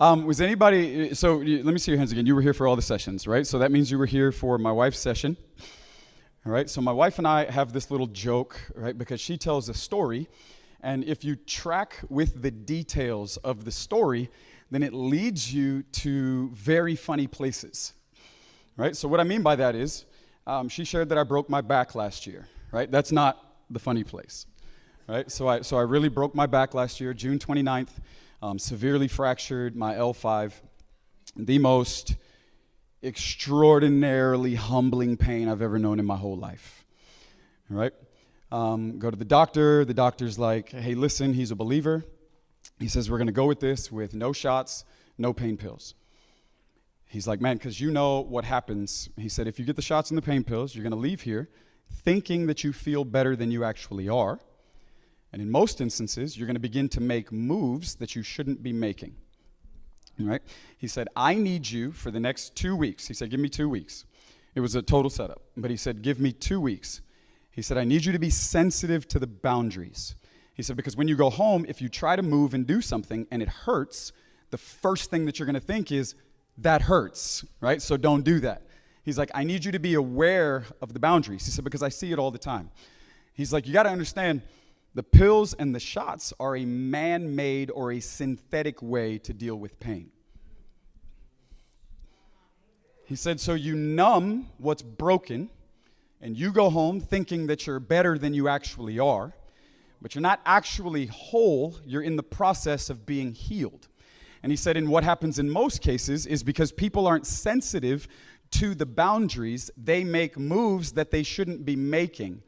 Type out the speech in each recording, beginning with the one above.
Was anybody, let me see your hands again. You were here for all the sessions, right? So that means you were here for my wife's session. All right, so my wife and I have this little joke, right, because she tells a story, and if you track with the details of the story, then it leads you to very funny places, right? So what I mean by that is, she shared that I broke my back last year, right? That's not the funny place, right? So I really broke my back last year, June 29th, severely fractured my L5, the most extraordinarily humbling pain I've ever known in my whole life, all right? Go to the doctor. The doctor's like, hey, listen, he's a believer. He says, we're going to go with this with no shots, no pain pills. He's like, man, because you know what happens. He said, if you get the shots and the pain pills, you're going to leave here thinking that you feel better than you actually are. And in most instances, you're going to begin to make moves that you shouldn't be making. Right? He said, I need you for the next 2 weeks. He said, give me 2 weeks. It was a total setup. But he said, give me 2 weeks. He said, I need you to be sensitive to the boundaries. He said, because when you go home, if you try to move and do something and it hurts, the first thing that you're going to think is, that hurts, right? So don't do that. He's like, I need you to be aware of the boundaries. He said, because I see it all the time. He's like, you got to understand, the pills and the shots are a man-made or a synthetic way to deal with pain. He said, so you numb what's broken, and you go home thinking that you're better than you actually are, but you're not actually whole. You're in the process of being healed. And he said, and what happens in most cases is because people aren't sensitive to the boundaries, they make moves that they shouldn't be making,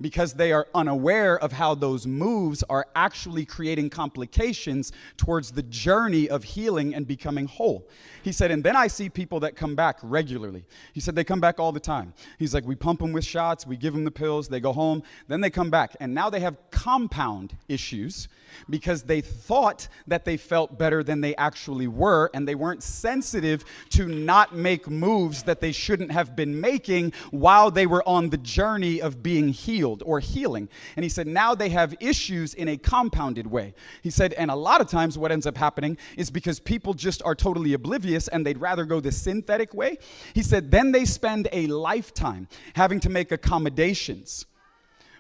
because they are unaware of how those moves are actually creating complications towards the journey of healing and becoming whole. He said, and then I see people that come back regularly. He said, they come back all the time. He's like, we pump them with shots, we give them the pills, they go home, then they come back. And now they have compound issues because they thought that they felt better than they actually were, and they weren't sensitive to not make moves that they shouldn't have been making while they were on the journey of being healed or healing. And he said, now they have issues in a compounded way. He said, and a lot of times what ends up happening is because people just are totally oblivious and they'd rather go the synthetic way. He said, then they spend a lifetime having to make accommodations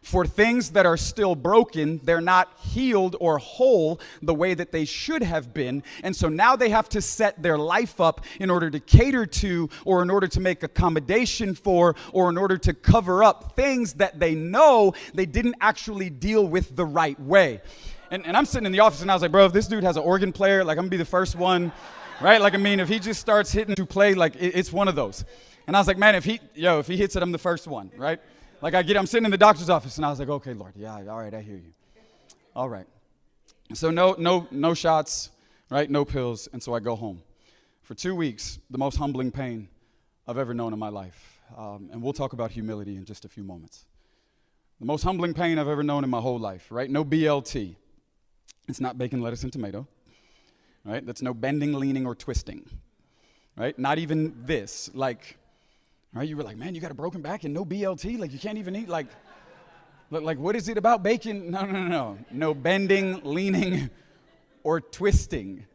for things that are still broken. They're not healed or whole the way that they should have been. And so now they have to set their life up in order to cater to, or in order to make accommodation for, or in order to cover up things that they know they didn't actually deal with the right way. And I'm sitting in the office and I was like, bro, if this dude has an organ player, like I'm gonna be the first one, right? Like, I mean, if he just starts hitting to play, like it's one of those. And I was like, man, if he hits it, I'm the first one, right? Like I'm sitting in the doctor's office, and I was like, okay, Lord, yeah, all right, I hear you. All right. So no shots, right? No pills, and so I go home. For 2 weeks, the most humbling pain I've ever known in my life. And we'll talk about humility in just a few moments. The most humbling pain I've ever known in my whole life, right? No BLT. It's not bacon, lettuce, and tomato, right? That's no bending, leaning, or twisting, right? Not even this, like... Right, you were like, man, you got a broken back and no BLT? Like, you can't even eat? Like, what is it about bacon? No. No bending, leaning, or twisting.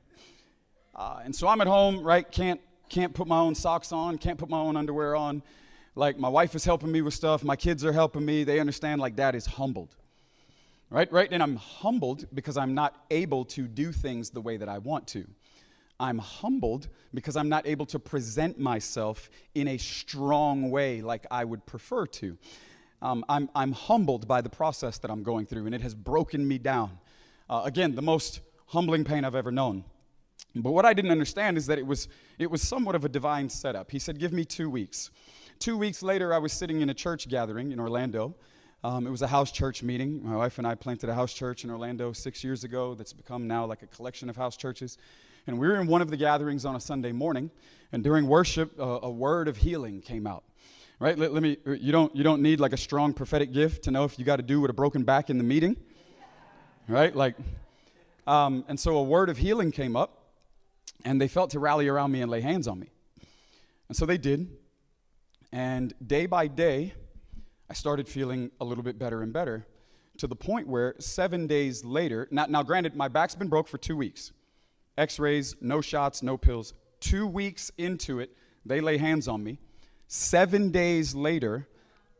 And so I'm at home, right? Can't put my own socks on, can't put my own underwear on. Like, my wife is helping me with stuff. My kids are helping me. They understand, like, Dad is humbled. Right? And I'm humbled because I'm not able to do things the way that I want to. I'm humbled because I'm not able to present myself in a strong way like I would prefer to. I'm humbled by the process that I'm going through, and it has broken me down. Again, the most humbling pain I've ever known. But what I didn't understand is that it was somewhat of a divine setup. He said, give me 2 weeks. 2 weeks later, I was sitting in a church gathering in Orlando. It was a house church meeting. My wife and I planted a house church in Orlando 6 years ago that's become now like a collection of house churches. And we were in one of the gatherings on a Sunday morning, and during worship, a word of healing came out. Right? You don't need like a strong prophetic gift to know if you got to do with a broken back in the meeting. Right? And so a word of healing came up, and they felt to rally around me and lay hands on me. And so they did. And day by day, I started feeling a little bit better and better, to the point where 7 days later, now granted, my back's been broke for 2 weeks. x-rays, no shots, no pills. 2 weeks into it, they lay hands on me. 7 days later,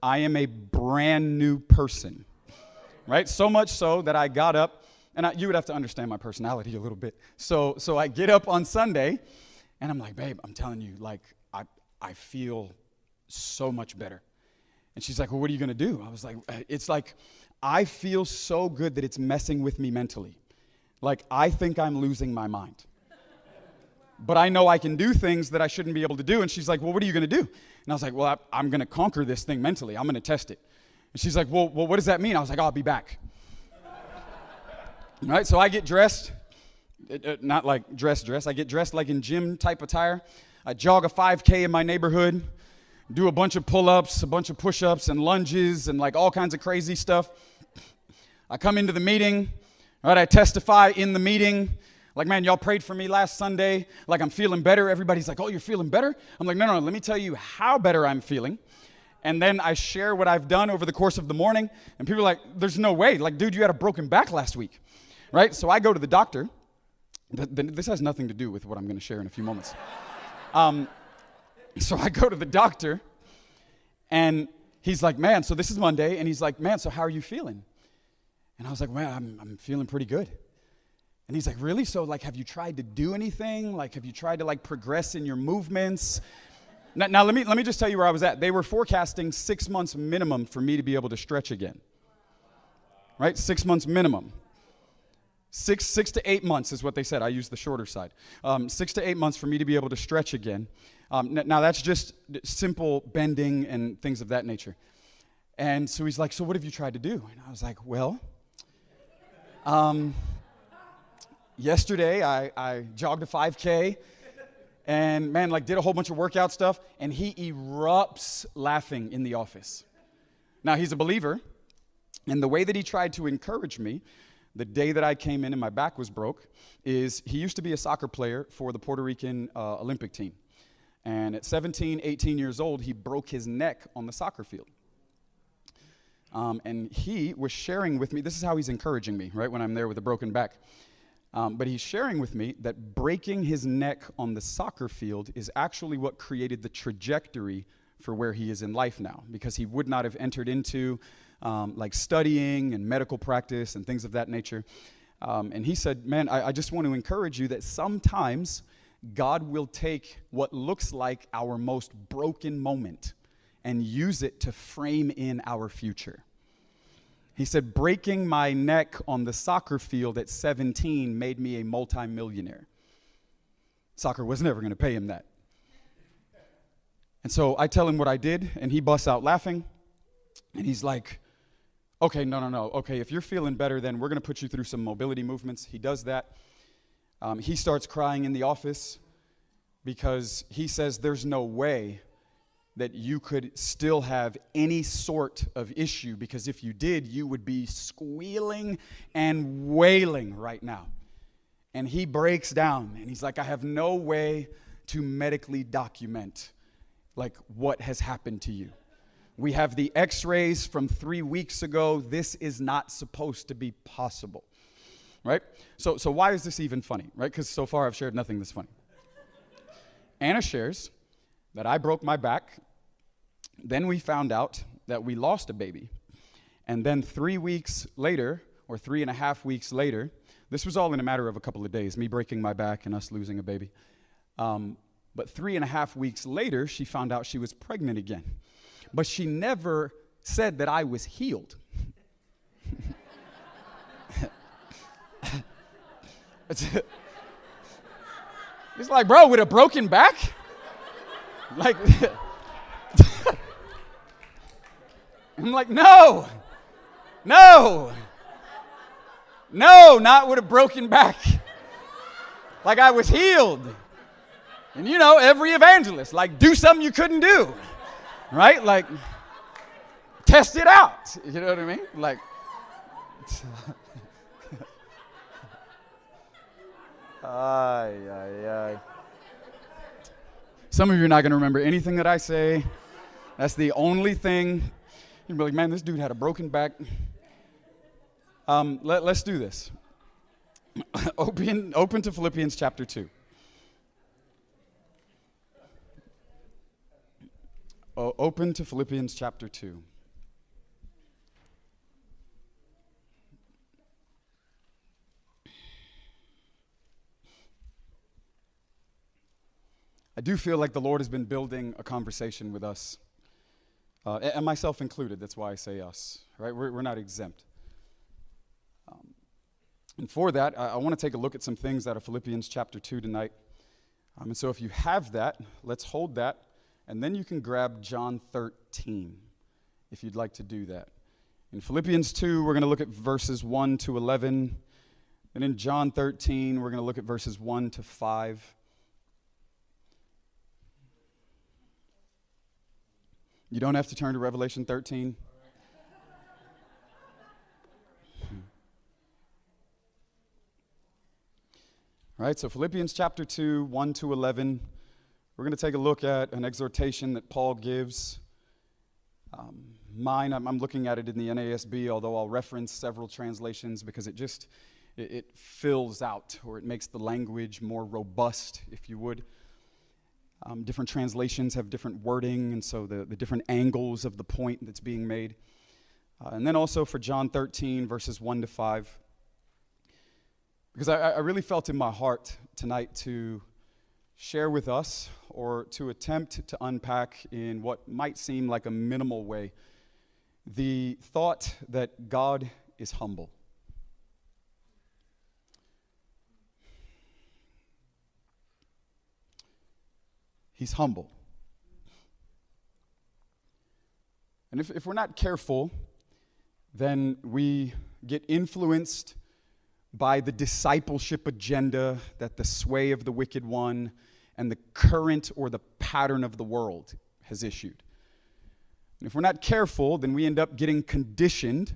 I am a brand new person, right? So much so that I got up, and you would have to understand my personality a little bit. So I get up on Sunday, and I'm like, babe, I'm telling you, like, I feel so much better. And she's like, well, what are you going to do? I was like, it's like, I feel so good that it's messing with me mentally. Like, I think I'm losing my mind. But I know I can do things that I shouldn't be able to do. And she's like, well, what are you going to do? And I was like, well, I'm going to conquer this thing mentally. I'm going to test it. And she's like, well, what does that mean? I was like, I'll be back. All right, so I get dressed, not like dress. I get dressed like in gym type attire. I jog a 5K in my neighborhood, do a bunch of pull-ups, a bunch of push-ups and lunges and like all kinds of crazy stuff. I come into the meeting, right? I testify in the meeting. Like, man, y'all prayed for me last Sunday. Like, I'm feeling better. Everybody's like, oh, you're feeling better? I'm like, no, let me tell you how better I'm feeling. And then I share what I've done over the course of the morning. And people are like, there's no way. Like, dude, you had a broken back last week, right? So I go to the doctor. This has nothing to do with what I'm going to share in a few moments. So I go to the doctor, and he's like, man, so this is Monday. And he's like, man, so how are you feeling? And I was like, well, I'm feeling pretty good. And he's like, really? So, like, have you tried to do anything? Like, have you tried to, like, progress in your movements? Now let me just tell you where I was at. They were forecasting 6 months minimum for me to be able to stretch again. Right? 6 months minimum. Six to 8 months is what they said. I used the shorter side. 6 to 8 months for me to be able to stretch again. Now, that's just simple bending and things of that nature. And so he's like, so what have you tried to do? And I was like, well, yesterday, I jogged a 5K and, man, like did a whole bunch of workout stuff, and he erupts laughing in the office. Now, he's a believer, and the way that he tried to encourage me the day that I came in and my back was broke is he used to be a soccer player for the Puerto Rican Olympic team. And at 17, 18 years old, he broke his neck on the soccer field. And he was sharing with me, this is how he's encouraging me, right, when I'm there with a broken back. But he's sharing with me that breaking his neck on the soccer field is actually what created the trajectory for where he is in life now, because he would not have entered into like studying and medical practice and things of that nature. And he said, man, I just want to encourage you that sometimes God will take what looks like our most broken moment and use it to frame in our future. He said, breaking my neck on the soccer field at 17 made me a multimillionaire. Soccer was never going to pay him that. And so I tell him what I did, and he busts out laughing. And he's like, okay, no. Okay, if you're feeling better, then we're going to put you through some mobility movements. He does that. He starts crying in the office because he says there's no way that you could still have any sort of issue, because if you did, you would be squealing and wailing right now. And he breaks down, and he's like, I have no way to medically document like what has happened to you. We have the x-rays from 3 weeks ago. This is not supposed to be possible, right? So why is this even funny, right? Because so far I've shared nothing that's funny. Anna shares that I broke my back. Then we found out that we lost a baby. And then 3 weeks later, or 3.5 weeks later, this was all in a matter of a couple of days, me breaking my back and us losing a baby. But 3.5 weeks later, she found out she was pregnant again. But she never said that I was healed. It's like, bro, with a broken back? Like, I'm like, no, not with a broken back. Like I was healed. And you know, every evangelist, like do something you couldn't do, right? Like, test it out, you know what I mean? Like, Some of you are not going to remember anything that I say. That's the only thing. You'll be like, man, this dude had a broken back. Let's do this. Open to Philippians chapter 2. Open to Philippians chapter 2. I do feel like the Lord has been building a conversation with us, and myself included. That's why I say us, right? We're not exempt. And for that, I want to take a look at some things out of Philippians chapter 2 tonight. And so if you have that, let's hold that, and then you can grab John 13 if you'd like to do that. In Philippians 2, we're going to look at verses 1 to 11. And in John 13, we're going to look at verses 1 to 5. You don't have to turn to Revelation 13. All right, so Philippians chapter 2, 1 to 11. We're going to take a look at an exhortation that Paul gives. I'm looking at it in the NASB, although I'll reference several translations because it fills out, or it makes the language more robust, if you would. Different translations have different wording, and so the different angles of the point that's being made. And then also for John 13, verses 1 to 5. Because I really felt in my heart tonight to share with us, or to attempt to unpack in what might seem like a minimal way, the thought that God is humble. He's humble. And if we're not careful, then we get influenced by the discipleship agenda that the sway of the wicked one and the current or the pattern of the world has issued. And if we're not careful, then we end up getting conditioned,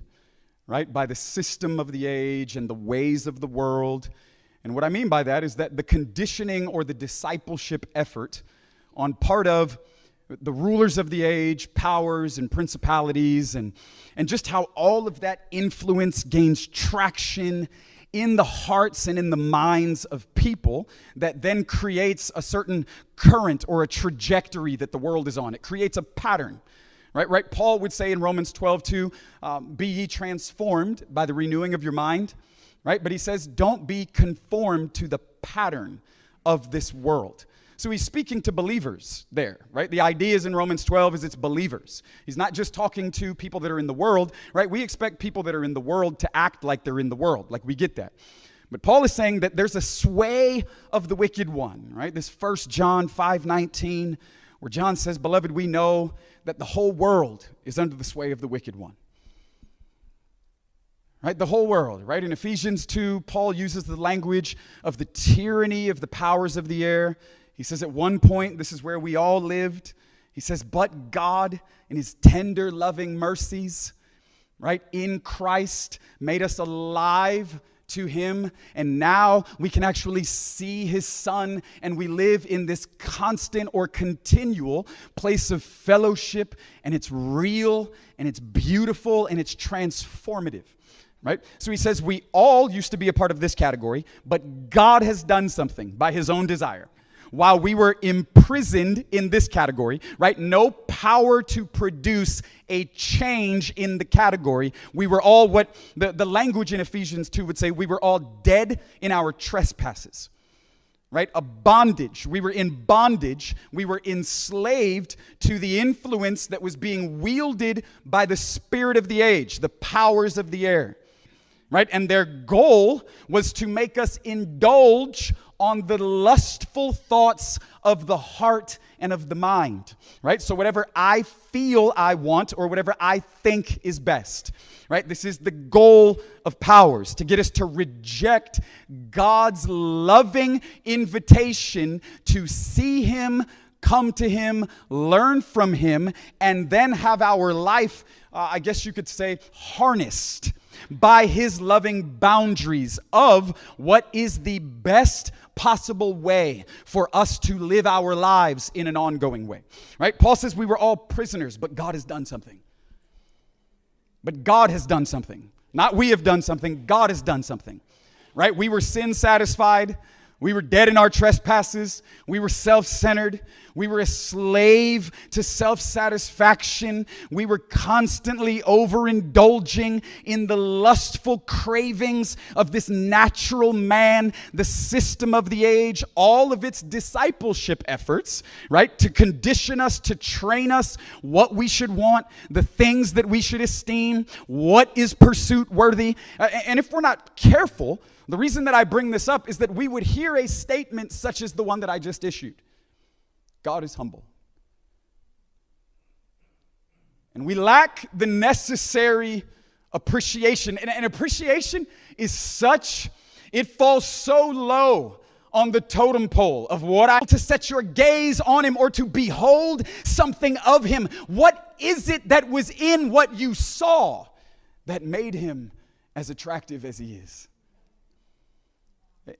right, by the system of the age and the ways of the world. And what I mean by that is that the conditioning or the discipleship effort on part of the rulers of the age, powers and principalities, and just how all of that influence gains traction in the hearts and in the minds of people, that then creates a certain current or a trajectory that the world is on. It creates a pattern, right? Paul would say in Romans 12:2, be ye transformed by the renewing of your mind, right? But he says, don't be conformed to the pattern of this world. So he's speaking to believers there, right? The idea is in Romans 12 is it's believers. He's not just talking to people that are in the world, right? We expect people that are in the world to act like they're in the world, like we get that. But Paul is saying that there's a sway of the wicked one, right? This 1 John 5:19, where John says, beloved, we know that the whole world is under the sway of the wicked one. Right, the whole world, right? In Ephesians 2, Paul uses the language of the tyranny of the powers of the air. He says at one point, this is where we all lived. He says, but God in his tender, loving mercies, right, in Christ made us alive to him. And now we can actually see his son, and we live in this constant or continual place of fellowship, and it's real, and it's beautiful, and it's transformative. Right? So he says we all used to be a part of this category, but God has done something by his own desire. While we were imprisoned in this category, right? No power to produce a change in the category. We were all what the language in Ephesians 2 would say, we were all dead in our trespasses. Right? A bondage. We were in bondage. We were enslaved to the influence that was being wielded by the spirit of the age, the powers of the air. Right? And their goal was to make us indulge on the lustful thoughts of the heart and of the mind. Right? So whatever I feel I want, or whatever I think is best. Right? This is the goal of powers, to get us to reject God's loving invitation to see him, come to him, learn from him, and then have our life, I guess you could say, harnessed by his loving boundaries of what is the best possible way for us to live our lives in an ongoing way. Right? Paul says we were all prisoners, but God has done something. But God has done something. Not we have done something, God has done something. right? We were sin satisfied. We were dead in our trespasses. We were self-centered. We were a slave to self-satisfaction. We were constantly overindulging in the lustful cravings of this natural man, the system of the age, all of its discipleship efforts, right? To condition us, to train us what we should want, the things that we should esteem, what is pursuit worthy. And if we're not careful, the reason that I bring this up is that we would hear a statement such as the one that I just issued. God is humble. And we lack the necessary appreciation. And appreciation is such, it falls so low on the totem pole of to set your gaze on him or to behold something of him. What is it that was in what you saw that made him as attractive as he is?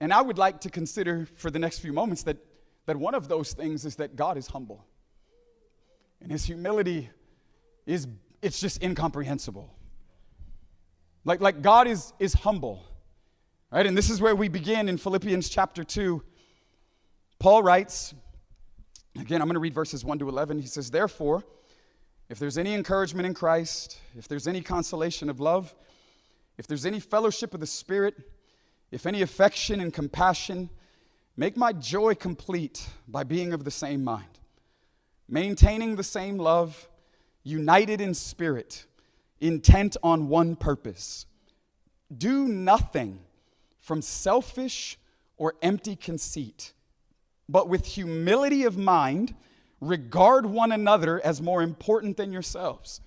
And I would like to consider for the next few moments that one of those things is that God is humble. And his humility it's just incomprehensible. Like God is humble. Right? And this is where we begin in Philippians chapter 2. Paul writes, again, I'm going to read verses 1 to 11. He says, "Therefore, if there's any encouragement in Christ, if there's any consolation of love, if there's any fellowship of the Spirit, if any affection and compassion, make my joy complete by being of the same mind, maintaining the same love, united in spirit, intent on one purpose. Do nothing from selfish or empty conceit, but with humility of mind, regard one another as more important than yourselves.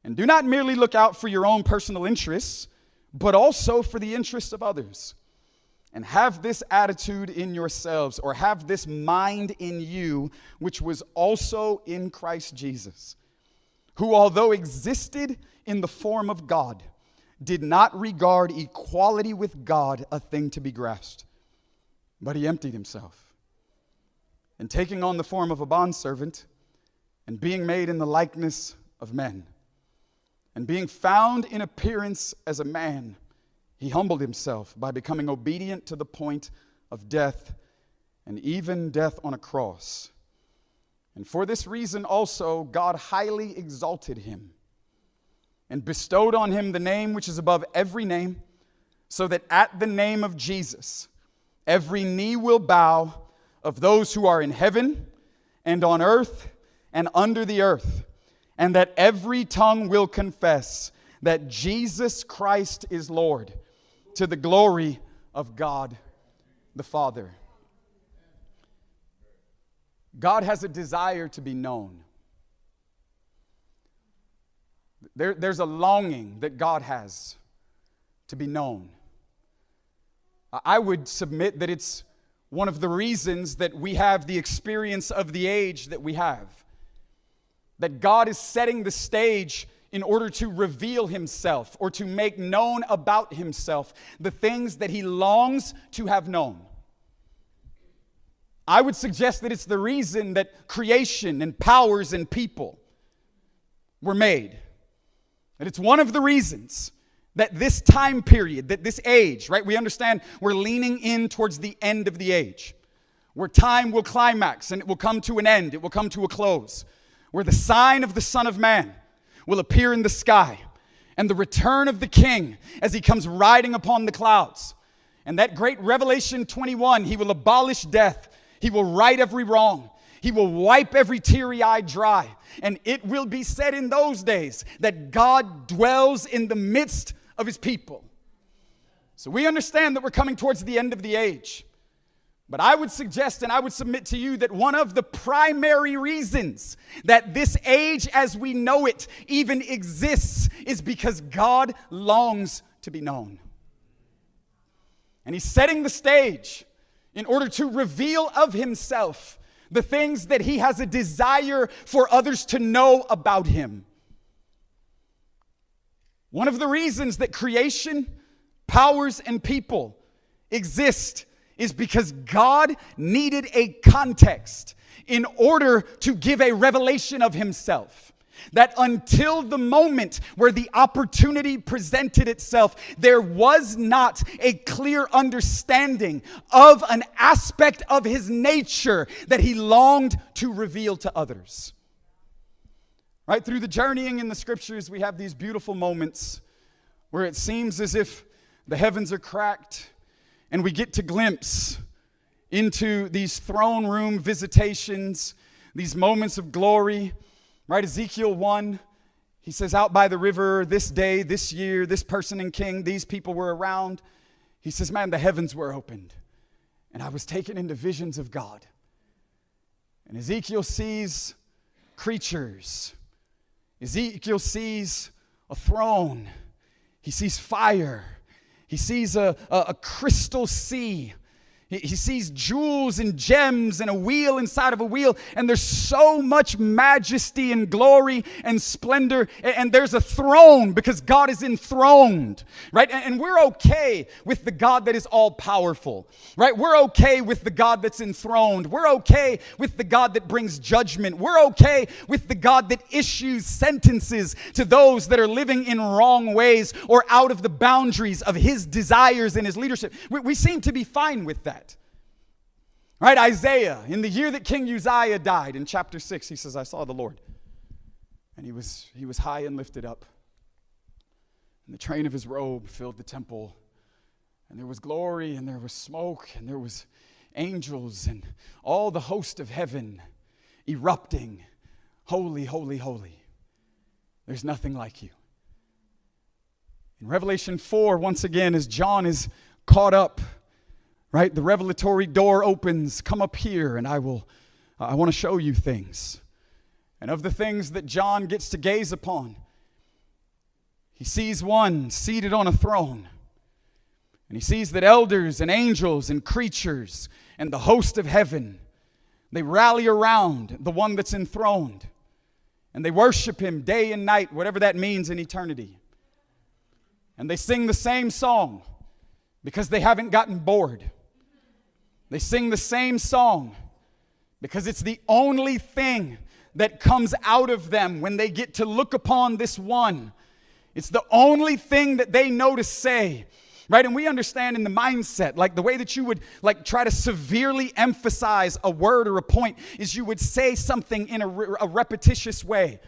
And do not merely look out for your own personal interests, but also for the interests of others. And have this attitude in yourselves, or have this mind in you, which was also in Christ Jesus, who, although existed in the form of God, did not regard equality with God a thing to be grasped, but he emptied himself. And taking on the form of a bondservant, and being made in the likeness of men, and being found in appearance as a man, he humbled himself by becoming obedient to the point of death, and even death on a cross. And for this reason also God highly exalted him, and bestowed on him the name which is above every name, so that at the name of Jesus every knee will bow, of those who are in heaven and on earth and under the earth, and that every tongue will confess that Jesus Christ is Lord, to the glory of God the Father." God has a desire to be known. There's a longing that God has to be known. I would submit that it's one of the reasons that we have the experience of the age that we have. That God is setting the stage in order to reveal himself or to make known about himself the things that he longs to have known. I would suggest that it's the reason that creation and powers and people were made. That it's one of the reasons that this time period, that this age, right? We understand we're leaning in towards the end of the age, where time will climax and it will come to an end, it will come to a close, where the sign of the Son of Man will appear in the sky, and the return of the King as he comes riding upon the clouds. And that great Revelation 21, he will abolish death, he will right every wrong, he will wipe every teary eye dry. And it will be said in those days that God dwells in the midst of his people. So we understand that we're coming towards the end of the age. But I would suggest and I would submit to you that one of the primary reasons that this age as we know it even exists is because God longs to be known. And he's setting the stage in order to reveal of himself the things that he has a desire for others to know about him. One of the reasons that creation, powers, and people exist is because God needed a context in order to give a revelation of himself. That until the moment where the opportunity presented itself, there was not a clear understanding of an aspect of his nature that he longed to reveal to others. Right? Through the journeying in the scriptures, we have these beautiful moments where it seems as if the heavens are cracked and we get to glimpse into these throne room visitations, these moments of glory. Right, Ezekiel 1, he says, out by the river, this day, this year, this person and king, these people were around. He says, man, the heavens were opened, and I was taken into visions of God. And Ezekiel sees creatures. Ezekiel sees a throne. He sees fire. He sees a crystal sea. He sees jewels and gems and a wheel inside of a wheel, and there's so much majesty and glory and splendor, and there's a throne because God is enthroned, right? And we're okay with the God that is all-powerful, right? We're okay with the God that's enthroned. We're okay with the God that brings judgment. We're okay with the God that issues sentences to those that are living in wrong ways or out of the boundaries of his desires and his leadership. We seem to be fine with that. Right, Isaiah, in the year that King Uzziah died, in chapter 6, he says, I saw the Lord, and he was high and lifted up, and the train of his robe filled the temple, and there was glory, and there was smoke, and there was angels, and all the host of heaven erupting, holy, holy, holy. There's nothing like you. In Revelation 4, once again, as John is caught up, right, the revelatory door opens. Come up here, and I want to show you things. And of the things that John gets to gaze upon, he sees one seated on a throne. And he sees that elders and angels and creatures and the host of heaven, they rally around the one that's enthroned. And they worship him day and night, whatever that means in eternity. And they sing the same song because they haven't gotten bored. They sing the same song because it's the only thing that comes out of them when they get to look upon this one. It's the only thing that they know to say, right? And we understand in the mindset, like the way that you would like try to severely emphasize a word or a point is you would say something in a repetitious way.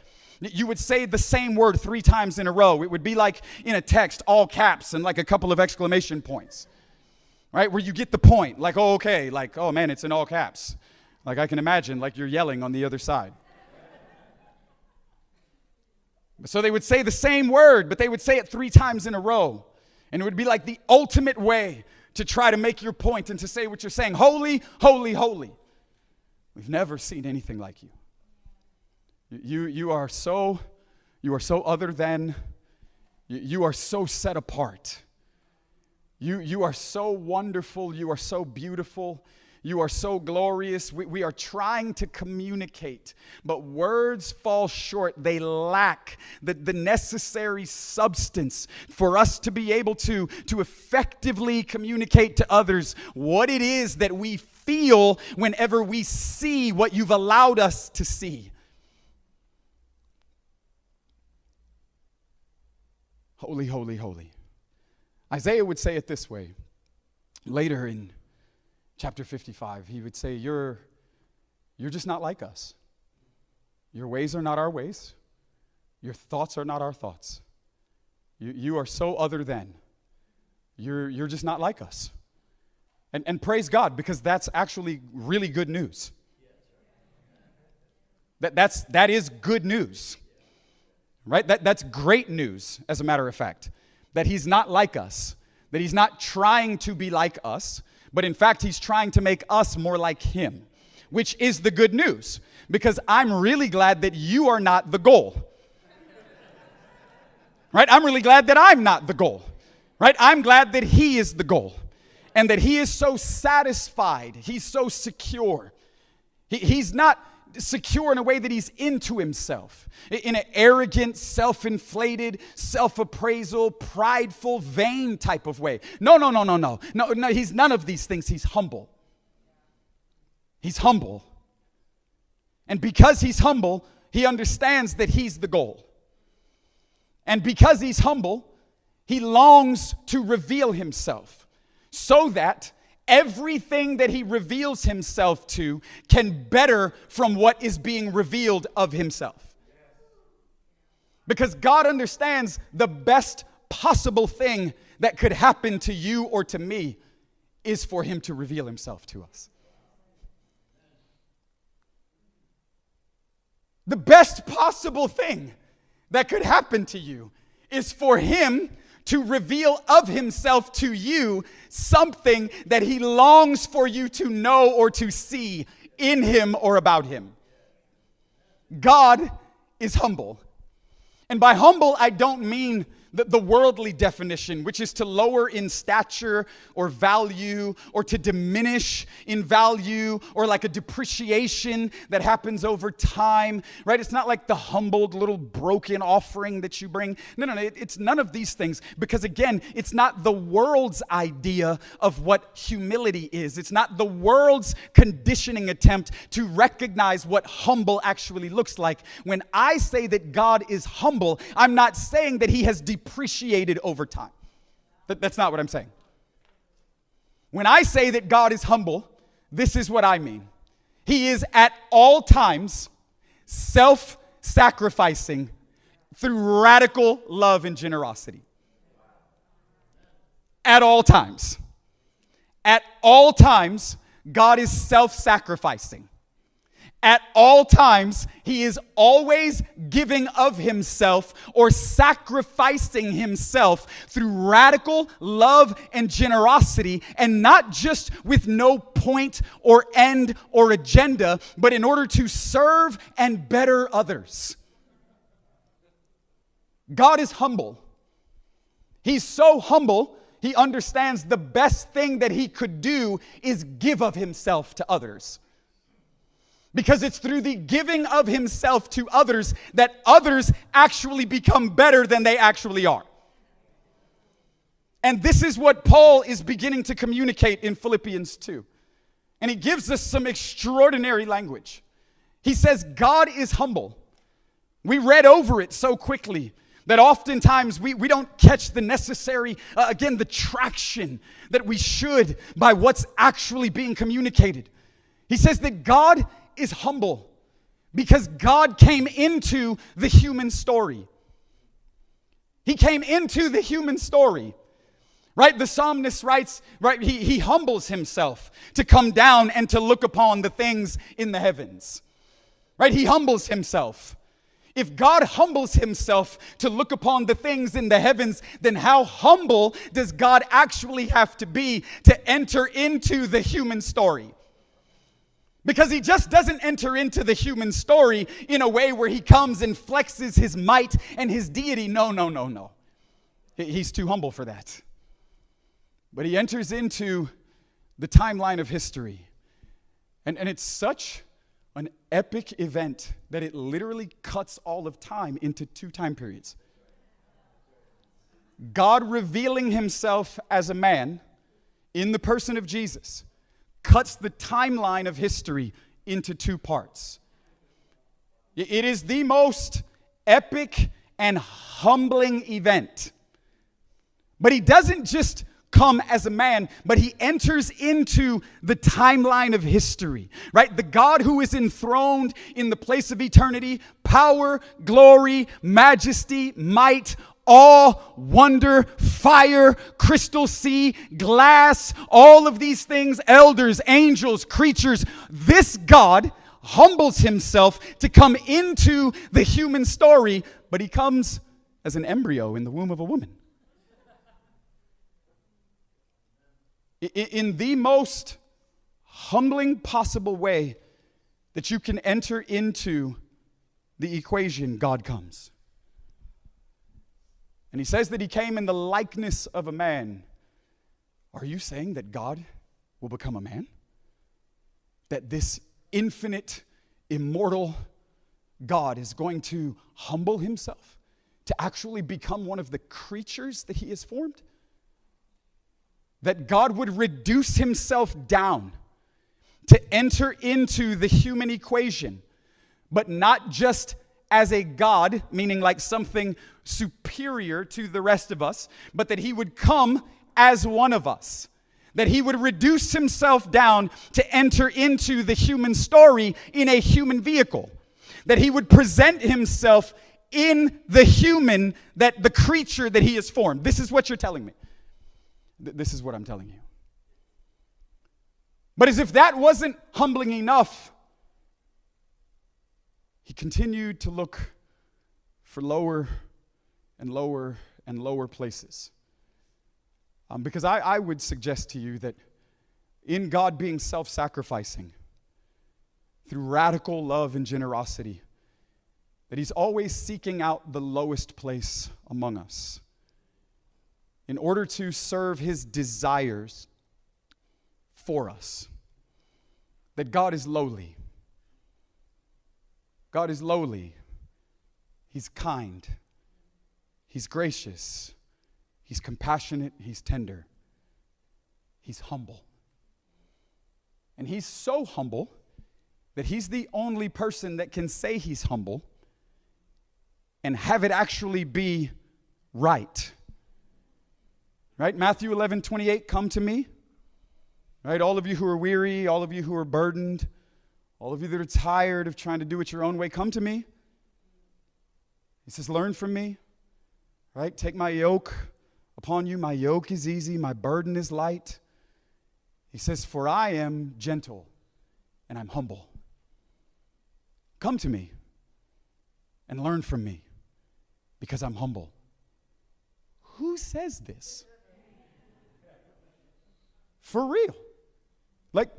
You would say the same word 3 times in a row. It would be like in a text, all caps and like a couple of exclamation points. Right, where you get the point, like, oh, okay, like, oh, man, it's in all caps. Like, I can imagine, like, you're yelling on the other side. So they would say the same word, but they would say it 3 times in a row. And it would be like the ultimate way to try to make your point and to say what you're saying. Holy, holy, holy. We've never seen anything like you. You are so other than, you are so set apart. You are so wonderful. You are so beautiful. You are so glorious. We are trying to communicate, but words fall short. They lack the necessary substance for us to be able to effectively communicate to others what it is that we feel whenever we see what you've allowed us to see. Holy, holy, holy. Isaiah would say it this way. Later in chapter 55, he would say, you're just not like us. Your ways are not our ways. Your thoughts are not our thoughts. You are so other than. You're just not like us. And praise God, because that's actually really good news. That is good news. Right? That's great news, as a matter of fact. That he's not like us, that he's not trying to be like us, but in fact, he's trying to make us more like him, which is the good news, because I'm really glad that you are not the goal. Right? I'm really glad that I'm not the goal. Right? I'm glad that he is the goal, and that he is so satisfied, he's so secure. He's not secure in a way that he's into himself, in an arrogant, self-inflated, self-appraisal, prideful, vain type of way. No, he's none of these things. He's humble. He's humble. And because he's humble, he understands that he's the goal. And because he's humble, he longs to reveal himself so that everything that he reveals himself to can better from what is being revealed of himself. Because God understands the best possible thing that could happen to you or to me is for him to reveal himself to us. The best possible thing that could happen to you is for him to reveal of himself to you something that he longs for you to know or to see in him or about him. God is humble. And by humble, I don't mean the worldly definition, which is to lower in stature or value or to diminish in value or like a depreciation that happens over time, right? It's not like the humbled little broken offering that you bring. No, it's none of these things because again, it's not the world's idea of what humility is. It's not the world's conditioning attempt to recognize what humble actually looks like. When I say that God is humble, I'm not saying that he has depreciated over time. That's not what I'm saying. When I say that God is humble, this is what I mean. He is at all times self-sacrificing through radical love and generosity. At all times. At all times, God is self-sacrificing. At all times, he is always giving of himself or sacrificing himself through radical love and generosity, and not just with no point or end or agenda, but in order to serve and better others. God is humble. He's so humble, he understands the best thing that he could do is give of himself to others. Because it's through the giving of himself to others that others actually become better than they actually are. And this is what Paul is beginning to communicate in Philippians 2. And he gives us some extraordinary language. He says, God is humble. We read over it so quickly that oftentimes we don't catch the necessary, the traction that we should by what's actually being communicated. He says that God is humble because God came into the human story. He came into the human story. Right? The psalmist writes, right? He humbles himself to come down and to look upon the things in the heavens. Right? He humbles himself. If God humbles himself to look upon the things in the heavens, then how humble does God actually have to be to enter into the human story? Because he just doesn't enter into the human story in a way where he comes and flexes his might and his deity. No. He's too humble for that. But he enters into the timeline of history. And it's such an epic event that it literally cuts all of time into two time periods. God revealing himself as a man in the person of Jesus cuts the timeline of history into two parts. It is the most epic and humbling event. But he doesn't just come as a man, but he enters into the timeline of history, right? The God who is enthroned in the place of eternity, power, glory, majesty, might, awe, wonder, fire, crystal sea, glass, all of these things, elders, angels, creatures. This God humbles himself to come into the human story, but he comes as an embryo in the womb of a woman. In the most humbling possible way that you can enter into the equation, God comes. And he says that he came in the likeness of a man. Are you saying that God will become a man? That this infinite, immortal God is going to humble himself to actually become one of the creatures that he has formed? That God would reduce himself down to enter into the human equation but not just as a God, meaning like something superior to the rest of us, but that he would come as one of us. That he would reduce himself down to enter into the human story in a human vehicle. That he would present himself in the human, that the creature that he has formed. This is what you're telling me. This is what I'm telling you. But as if that wasn't humbling enough, he continued to look for lower and lower and lower places. Because I would suggest to you that in God being self-sacrificing, through radical love and generosity, that he's always seeking out the lowest place among us in order to serve his desires for us. That God is lowly. God is lowly. He's kind. He's gracious. He's compassionate. He's tender. He's humble. And he's so humble that he's the only person that can say he's humble and have it actually be right. Right? Matthew 11:28, come to me. Right? All of you who are weary, all of you who are burdened, all of you that are tired of trying to do it your own way, come to me. He says, learn from me. Right? Take my yoke upon you. My yoke is easy. My burden is light. He says, for I am gentle and I'm humble. Come to me and learn from me because I'm humble. Who says this? For real. Like,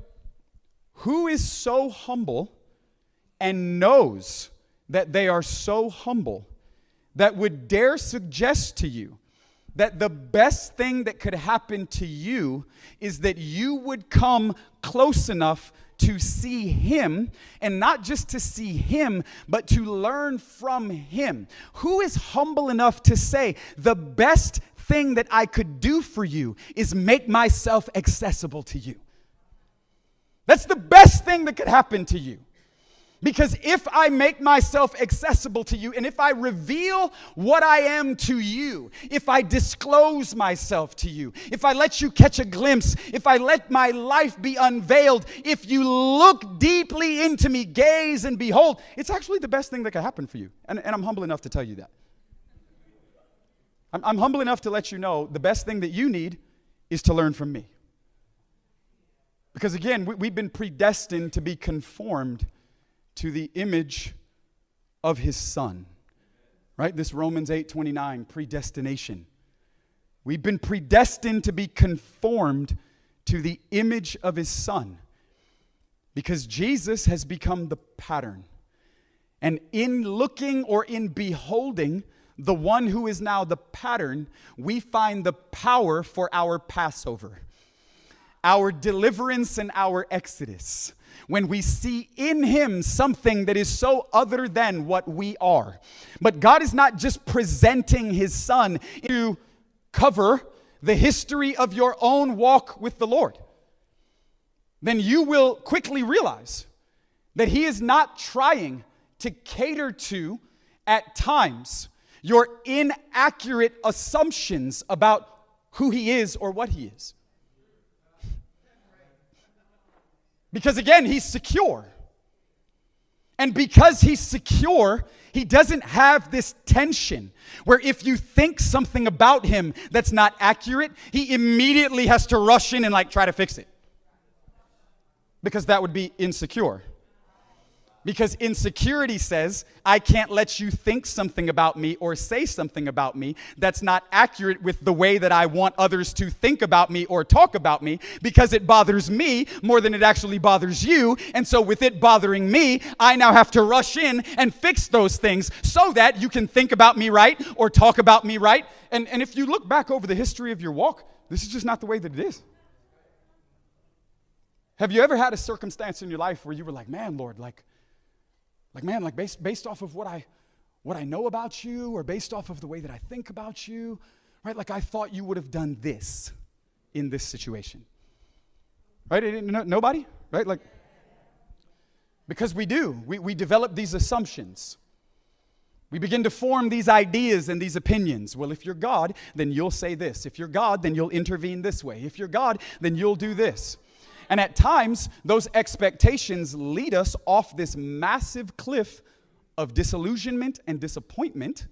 who is so humble and knows that they are so humble that would dare suggest to you that the best thing that could happen to you is that you would come close enough to see him, and not just to see him, but to learn from him? Who is humble enough to say, the best thing that I could do for you is make myself accessible to you? That's the best thing that could happen to you. Because if I make myself accessible to you, and if I reveal what I am to you, if I disclose myself to you, if I let you catch a glimpse, if I let my life be unveiled, if you look deeply into me, gaze and behold, it's actually the best thing that could happen for you. And I'm humble enough to tell you that. I'm humble enough to let you know the best thing that you need is to learn from me. Because again, we've been predestined to be conformed to the image of his son. Right? This Romans 8:29, predestination. We've been predestined to be conformed to the image of his son. Because Jesus has become the pattern. And in looking or in beholding the one who is now the pattern, we find the power for our Passover, our deliverance and our exodus. When we see in him something that is so other than what we are. But God is not just presenting his son to cover the history of your own walk with the Lord. Then you will quickly realize that he is not trying to cater to, at times, your inaccurate assumptions about who he is or what he is. Because again, he's secure. And because he's secure, he doesn't have this tension where if you think something about him that's not accurate, he immediately has to rush in and try to fix it. Because that would be insecure. Because insecurity says, I can't let you think something about me or say something about me that's not accurate with the way that I want others to think about me or talk about me, because it bothers me more than it actually bothers you. And so with it bothering me, I now have to rush in and fix those things so that you can think about me right or talk about me right. And if you look back over the history of your walk, this is just not the way that it is. Have you ever had a circumstance in your life where you were like, man, Lord, based off of what I know about you, or based off of the way that I think about you, right? I thought you would have done this in this situation. Right? Nobody? Right? Because we do. We develop these assumptions. We begin to form these ideas and these opinions. Well, if you're God, then you'll say this. If you're God, then you'll intervene this way. If you're God, then you'll do this. And at times, those expectations lead us off this massive cliff of disillusionment and disappointment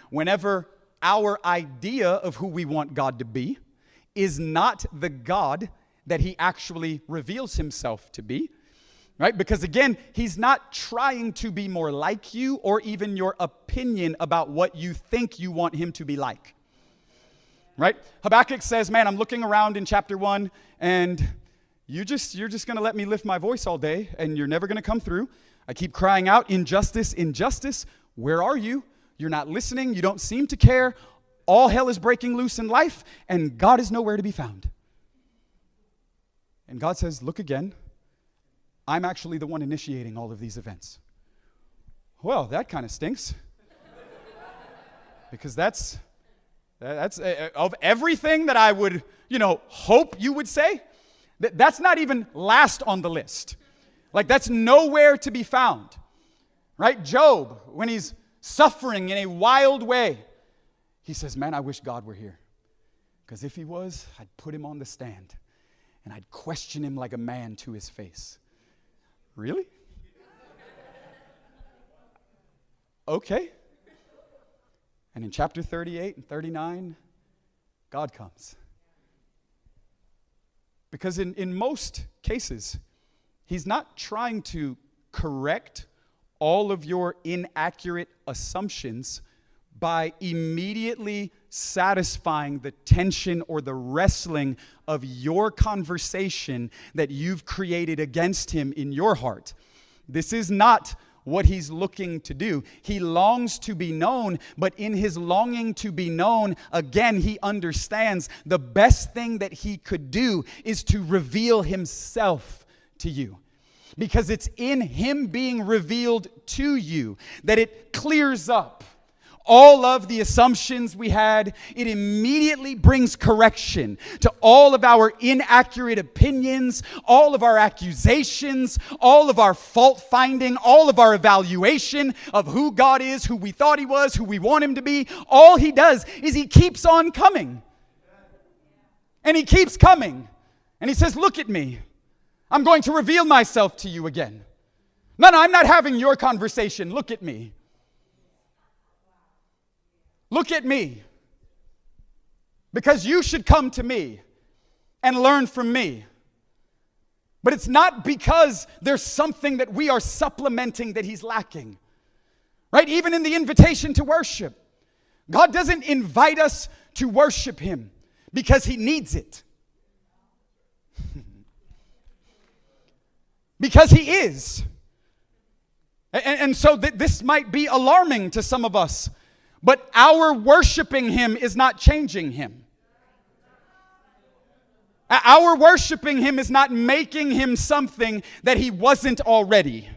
whenever our idea of who we want God to be is not the God that he actually reveals himself to be. Right? Because again, he's not trying to be more like you or even your opinion about what you think you want him to be like. Right? Habakkuk says, man, I'm looking around in chapter 1 and you're just going to let me lift my voice all day and you're never going to come through. I keep crying out, injustice, injustice. Where are you? You're not listening. You don't seem to care. All hell is breaking loose in life and God is nowhere to be found. And God says, look again. I'm actually the one initiating all of these events. Well, that kind of stinks. Because that's of everything that I would, hope you would say, that's not even last on the list. Like, that's nowhere to be found. Right? Job, when he's suffering in a wild way, he says, man, I wish God were here. Because if he was, I'd put him on the stand. And I'd question him like a man to his face. Really? Okay. And in chapter 38 and 39, God comes. Because in most cases, he's not trying to correct all of your inaccurate assumptions by immediately satisfying the tension or the wrestling of your conversation that you've created against him in your heart. This is not what he's looking to do. He longs to be known, but in his longing to be known, again, he understands the best thing that he could do is to reveal himself to you. Because it's in him being revealed to you that it clears up all of the assumptions we had. It immediately brings correction to all of our inaccurate opinions, all of our accusations, all of our fault finding, all of our evaluation of who God is, who we thought he was, who we want him to be. All he does is he keeps on coming. And he keeps coming. And he says, look at me. I'm going to reveal myself to you again. No, I'm not having your conversation. Look at me. Look at me. Because you should come to me and learn from me. But it's not because there's something that we are supplementing that he's lacking. Right? Even in the invitation to worship, God doesn't invite us to worship him because he needs it. Because he is. And so this might be alarming to some of us. But our worshiping him is not changing him. Our worshiping him is not making him something that he wasn't already.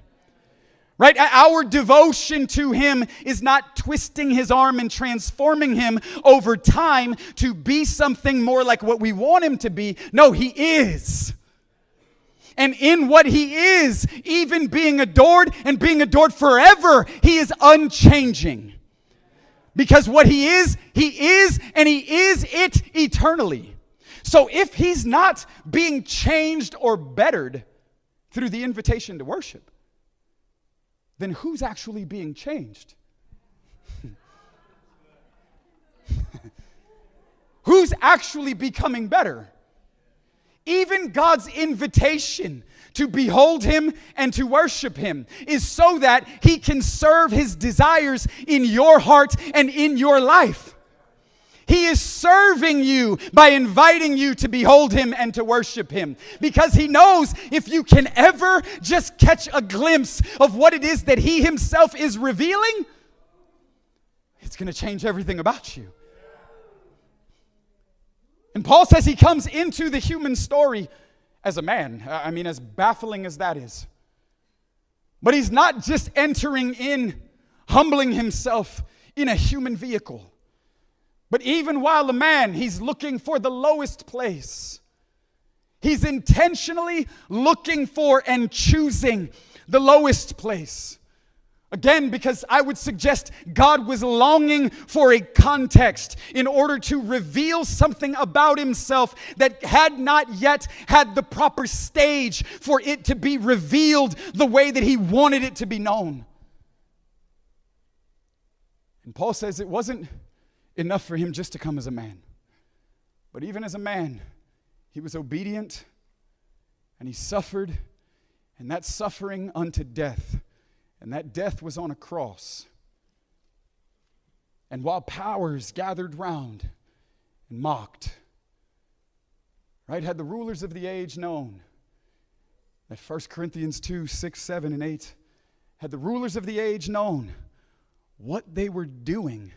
Right? Our devotion to him is not twisting his arm and transforming him over time to be something more like what we want him to be. No, he is. And in what he is, even being adored and being adored forever, he is unchanging. Because what he is, and he is it eternally. So if he's not being changed or bettered through the invitation to worship, then who's actually being changed? Who's actually becoming better? Even God's invitation to behold him and to worship him is so that he can serve his desires in your heart and in your life. He is serving you by inviting you to behold him and to worship him. Because he knows if you can ever just catch a glimpse of what it is that he himself is revealing, it's going to change everything about you. And Paul says he comes into the human story as a man. I mean, as baffling as that is. But he's not just entering in, humbling himself in a human vehicle. But even while a man, he's looking for the lowest place. He's intentionally looking for and choosing the lowest place. Again, because I would suggest God was longing for a context in order to reveal something about himself that had not yet had the proper stage for it to be revealed the way that he wanted it to be known. And Paul says it wasn't enough for him just to come as a man. But even as a man, he was obedient and he suffered, and that suffering unto death. And that death was on a cross. And while powers gathered round and mocked, right, had the rulers of the age known that 1 Corinthians 2, 6, 7, and 8, had the rulers of the age known what they were doing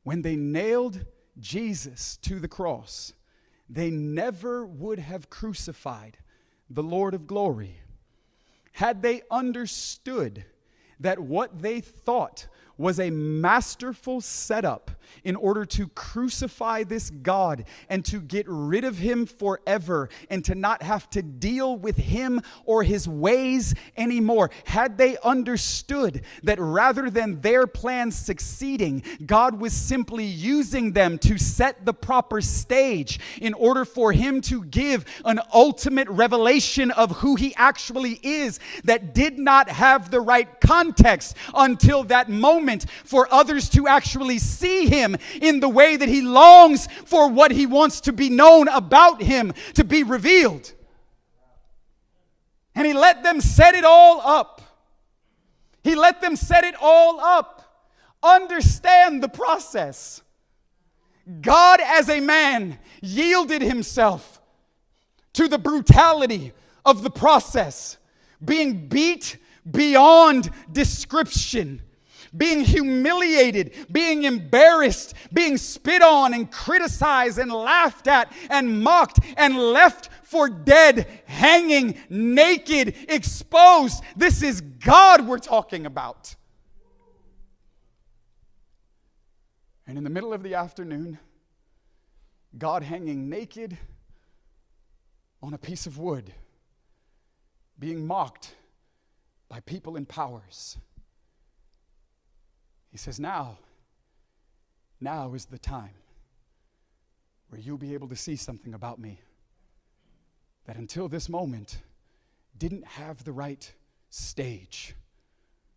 when they nailed Jesus to the cross, they never would have crucified the Lord of glory. Had they understood that what they thought was a masterful setup in order to crucify this God and to get rid of him forever and to not have to deal with him or his ways anymore. Had they understood that rather than their plans succeeding, God was simply using them to set the proper stage in order for him to give an ultimate revelation of who he actually is that did not have the right context until that moment for others to actually see him in the way that he longs for what he wants to be known about him to be revealed. And he let them set it all up. He let them set it all up. Understand the process. God as a man yielded himself to the brutality of the process, being beat beyond description, being humiliated, being embarrassed, being spit on and criticized and laughed at and mocked and left for dead, hanging, naked, exposed. This is God we're talking about. And in the middle of the afternoon, God hanging naked on a piece of wood, being mocked by people in powers. He says, now is the time where you'll be able to see something about me that until this moment didn't have the right stage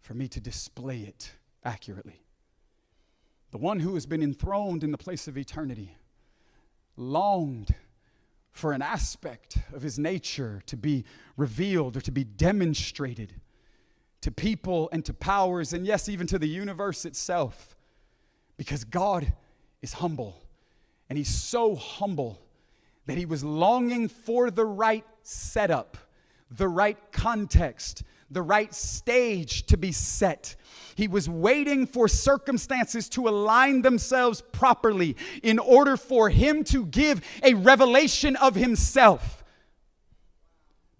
for me to display it accurately. The one who has been enthroned in the place of eternity longed for an aspect of his nature to be revealed or to be demonstrated to people and to powers, and yes, even to the universe itself. Because God is humble. And he's so humble that he was longing for the right setup, the right context, the right stage to be set. He was waiting for circumstances to align themselves properly in order for him to give a revelation of himself.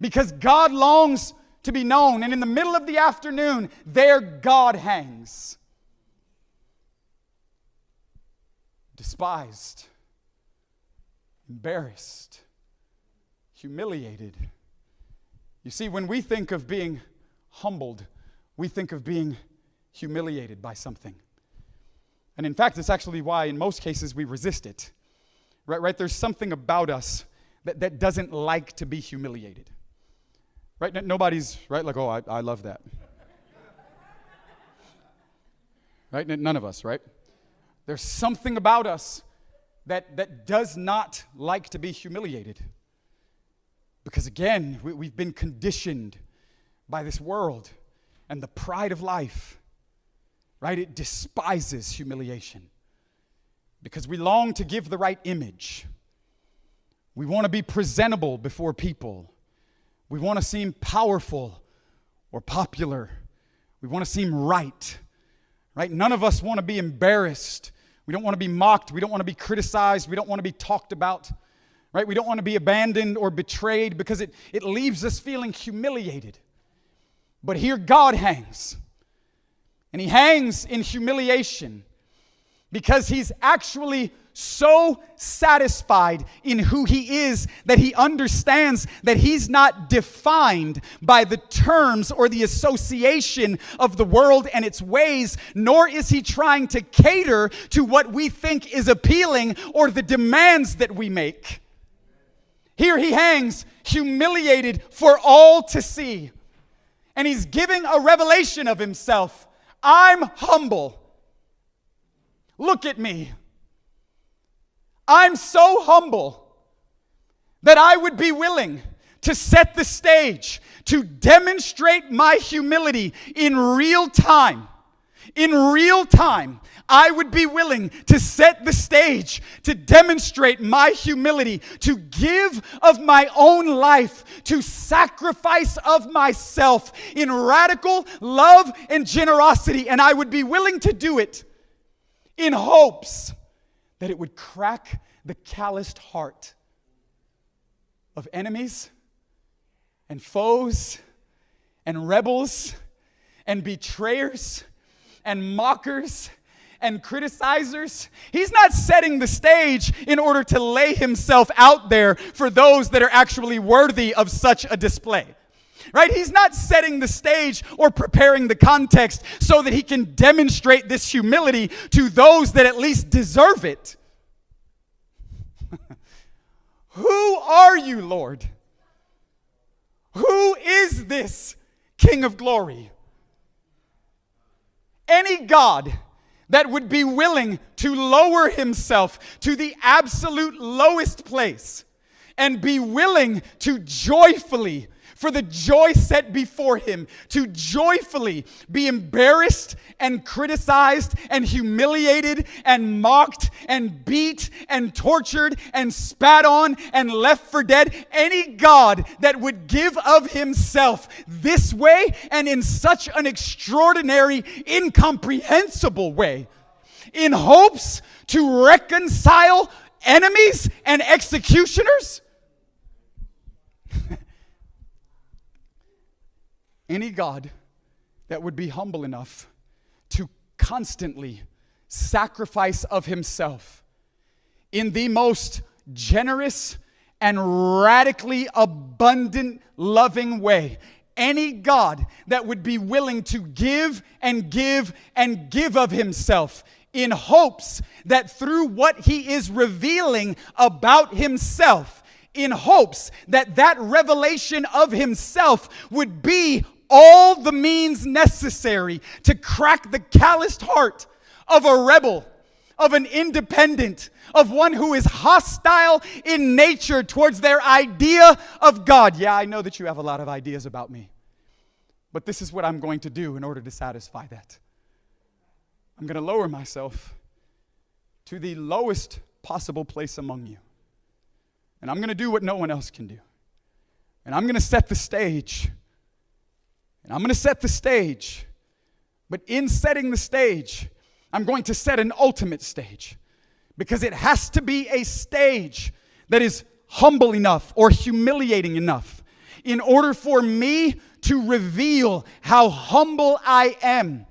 Because God longs to be known. And in the middle of the afternoon, there God hangs. Despised, embarrassed, humiliated. You see, when we think of being humbled, we think of being humiliated by something. And in fact, it's actually why in most cases we resist it. Right? There's something about us that doesn't like to be humiliated. Right? Nobody's, right, like, oh, I love that. Right? None of us, right? There's something about us that does not like to be humiliated. Because again, we've been conditioned by this world and the pride of life. Right? It despises humiliation. Because we long to give the right image. We want to be presentable before people. We want to seem powerful or popular. We want to seem right. Right? None of us want to be embarrassed. We don't want to be mocked. We don't want to be criticized. We don't want to be talked about. Right? We don't want to be abandoned or betrayed because it leaves us feeling humiliated. But here God hangs. And he hangs in humiliation because he's actually so satisfied in who he is that he understands that he's not defined by the terms or the association of the world and its ways, nor is he trying to cater to what we think is appealing or the demands that we make. Here he hangs, humiliated for all to see. And he's giving a revelation of himself. I'm humble. Look at me. I'm so humble that I would be willing to set the stage, to demonstrate my humility in real time. In real time, I would be willing to set the stage, to demonstrate my humility, to give of my own life, to sacrifice of myself in radical love and generosity. And I would be willing to do it in hopes that it would crack the calloused heart of enemies and foes and rebels and betrayers and mockers and criticizers. He's not setting the stage in order to lay himself out there for those that are actually worthy of such a display. Right? He's not setting the stage or preparing the context so that he can demonstrate this humility to those that at least deserve it. Who are you, Lord? Who is this King of glory? Any God that would be willing to lower himself to the absolute lowest place and be willing to joyfully, for the joy set before him, to joyfully be embarrassed and criticized and humiliated and mocked and beat and tortured and spat on and left for dead. Any God that would give of himself this way and in such an extraordinary, incomprehensible way, in hopes to reconcile enemies and executioners? Any God that would be humble enough to constantly sacrifice of himself in the most generous and radically abundant, loving way. Any God that would be willing to give and give and give of himself in hopes that through what he is revealing about himself, in hopes that that revelation of himself would be all the means necessary to crack the calloused heart of a rebel, of an independent, of one who is hostile in nature towards their idea of God. Yeah, I know that you have a lot of ideas about me, but this is what I'm going to do in order to satisfy that. I'm going to lower myself to the lowest possible place among you. And I'm going to do what no one else can do. And I'm going to set the stage. And I'm going to set the stage. But in setting the stage, I'm going to set an ultimate stage. Because it has to be a stage that is humble enough or humiliating enough in order for me to reveal how humble I am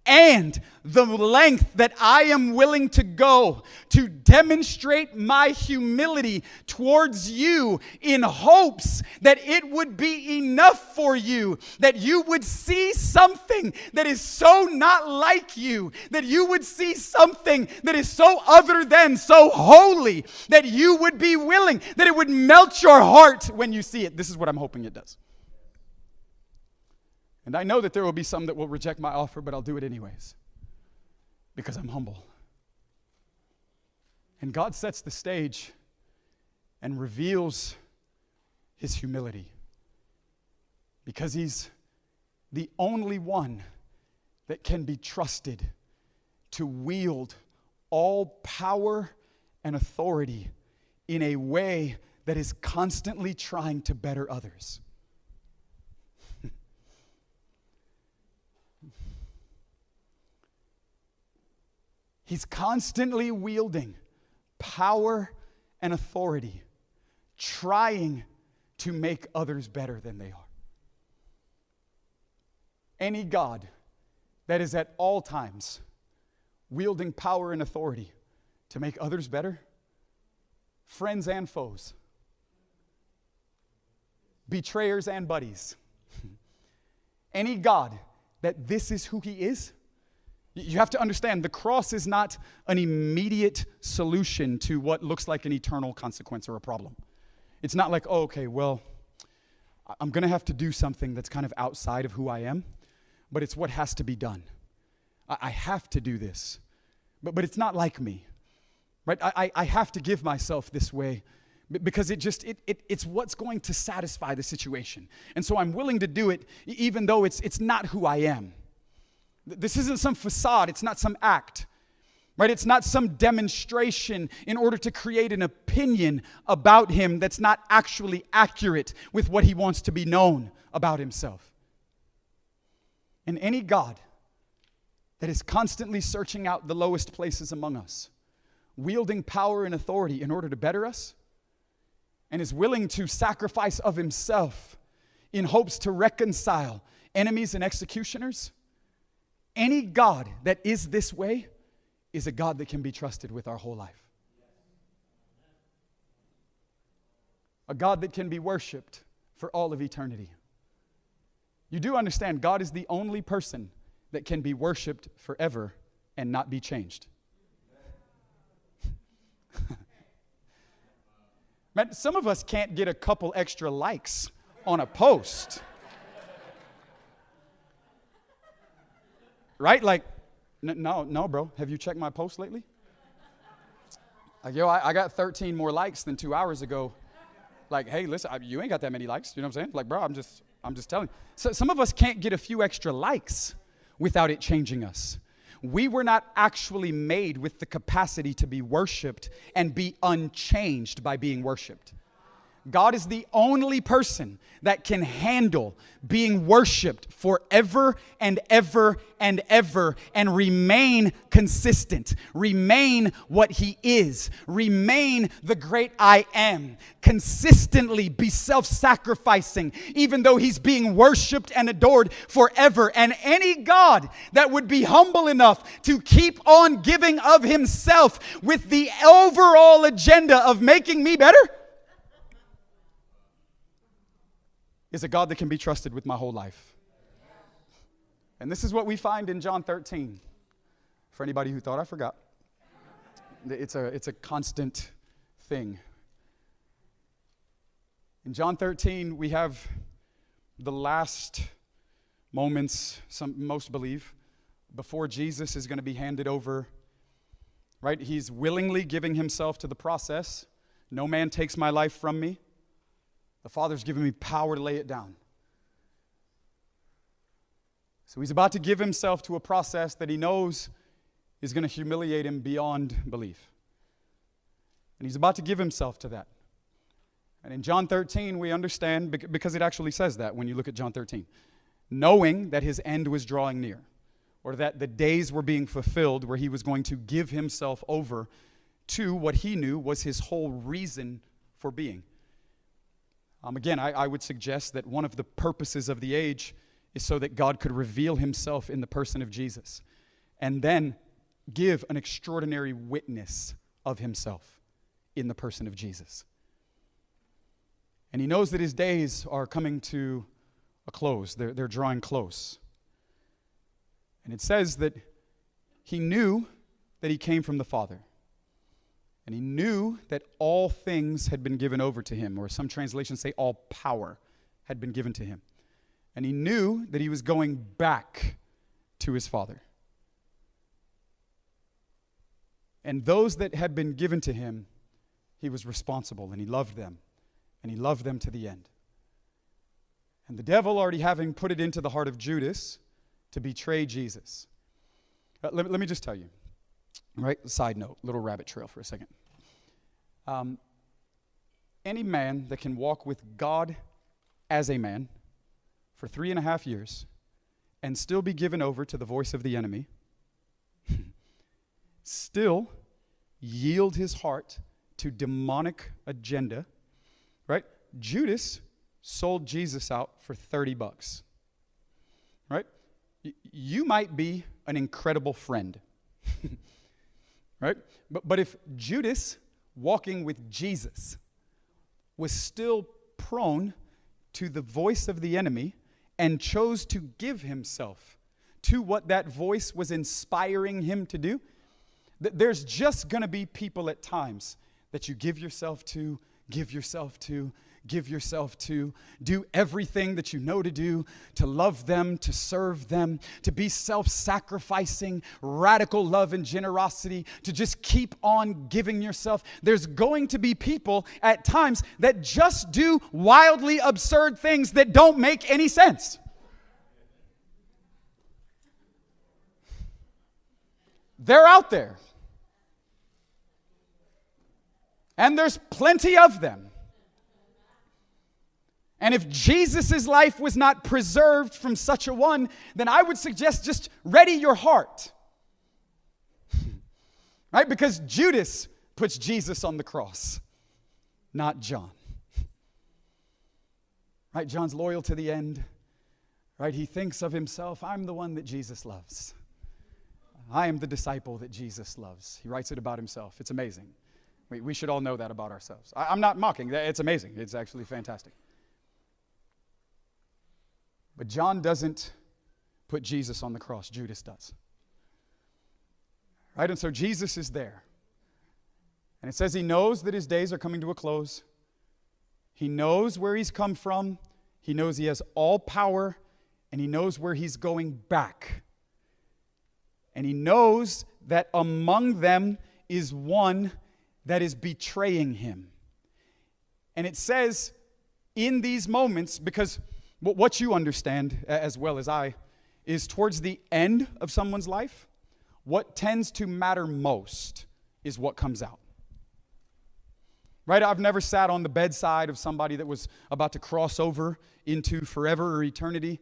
and the length that I am willing to go to demonstrate my humility towards you in hopes that it would be enough for you, that you would see something that is so not like you, that you would see something that is so other than, so holy, that you would be willing, that it would melt your heart when you see it. This is what I'm hoping it does. And I know that there will be some that will reject my offer, but I'll do it anyways. Because I'm humble. And God sets the stage and reveals his humility. Because he's the only one that can be trusted to wield all power and authority in a way that is constantly trying to better others. He's constantly wielding power and authority, trying to make others better than they are. Any God that is at all times wielding power and authority to make others better, friends and foes, betrayers and buddies. Any God that this is who he is, you have to understand the cross is not an immediate solution to what looks like an eternal consequence or a problem. It's not like, oh, okay, well, I'm going to have to do something that's kind of outside of who I am, but it's what has to be done. I have to do this, but it's not like me, right? I have to give myself this way because it's what's going to satisfy the situation. And so I'm willing to do it even though it's not who I am. This isn't some facade. It's not some act, right? It's not some demonstration in order to create an opinion about him that's not actually accurate with what he wants to be known about himself. And any God that is constantly searching out the lowest places among us, wielding power and authority in order to better us, and is willing to sacrifice of himself in hopes to reconcile enemies and executioners, any God that is this way is a God that can be trusted with our whole life. A God that can be worshiped for all of eternity. You do understand God is the only person that can be worshiped forever and not be changed. Man, some of us can't get a couple extra likes on a post. Right? Like, no, bro. Have you checked my post lately? Like, yo, I got 13 more likes than 2 hours ago. Like, hey, listen, you ain't got that many likes. You know what I'm saying? Like, bro, I'm just telling you. So some of us can't get a few extra likes without it changing us. We were not actually made with the capacity to be worshiped and be unchanged by being worshiped. God is the only person that can handle being worshiped forever and ever and ever and remain consistent, remain what he is, remain the great I am, consistently be self-sacrificing, even though he's being worshiped and adored forever. And any God that would be humble enough to keep on giving of himself with the overall agenda of making me better is a God that can be trusted with my whole life. And this is what we find in John 13. For anybody who thought I forgot, it's a constant thing. In John 13, we have the last moments, most believe, before Jesus is going to be handed over. Right? He's willingly giving himself to the process. No man takes my life from me. The Father's given me power to lay it down. So he's about to give himself to a process that he knows is going to humiliate him beyond belief. And he's about to give himself to that. And in John 13, we understand, because it actually says that when you look at John 13, knowing that his end was drawing near, or that the days were being fulfilled where he was going to give himself over to what he knew was his whole reason for being. Again, I would suggest that one of the purposes of the age is so that God could reveal himself in the person of Jesus and then give an extraordinary witness of himself in the person of Jesus. And he knows that his days are coming to a close. They're drawing close. And it says that he knew that he came from the Father. And he knew that all things had been given over to him, or some translations say all power had been given to him. And he knew that he was going back to his Father. And those that had been given to him, he was responsible, and he loved them. And he loved them to the end. And the devil, already having put it into the heart of Judas to betray Jesus. Let me just tell you. Right? Side note, little rabbit trail for a second. Any man that can walk with God as a man for 3.5 years and still be given over to the voice of the enemy, still yield his heart to demonic agenda, right? Judas sold Jesus out for $30, right? You might be an incredible friend. right? But if Judas, walking with Jesus, was still prone to the voice of the enemy and chose to give himself to what that voice was inspiring him to do, there's just going to be people at times that you give yourself to, do everything that you know to do, to love them, to serve them, to be self-sacrificing, radical love and generosity, to just keep on giving yourself. There's going to be people at times that just do wildly absurd things that don't make any sense. They're out there. And there's plenty of them. And if Jesus' life was not preserved from such a one, then I would suggest just ready your heart. Right? Because Judas puts Jesus on the cross, not John. Right? John's loyal to the end. Right? He thinks of himself, I'm the one that Jesus loves. I am the disciple that Jesus loves. He writes it about himself. It's amazing. We should all know that about ourselves. I'm not mocking. It's amazing. It's actually fantastic. But John doesn't put Jesus on the cross. Judas does. Right? And so Jesus is there. And it says he knows that his days are coming to a close. He knows where he's come from. He knows he has all power. And he knows where he's going back. And he knows that among them is one that is betraying him. And it says in these moments, because what you understand as well as I, is towards the end of someone's life, what tends to matter most is what comes out. Right? I've never sat on the bedside of somebody that was about to cross over into forever or eternity.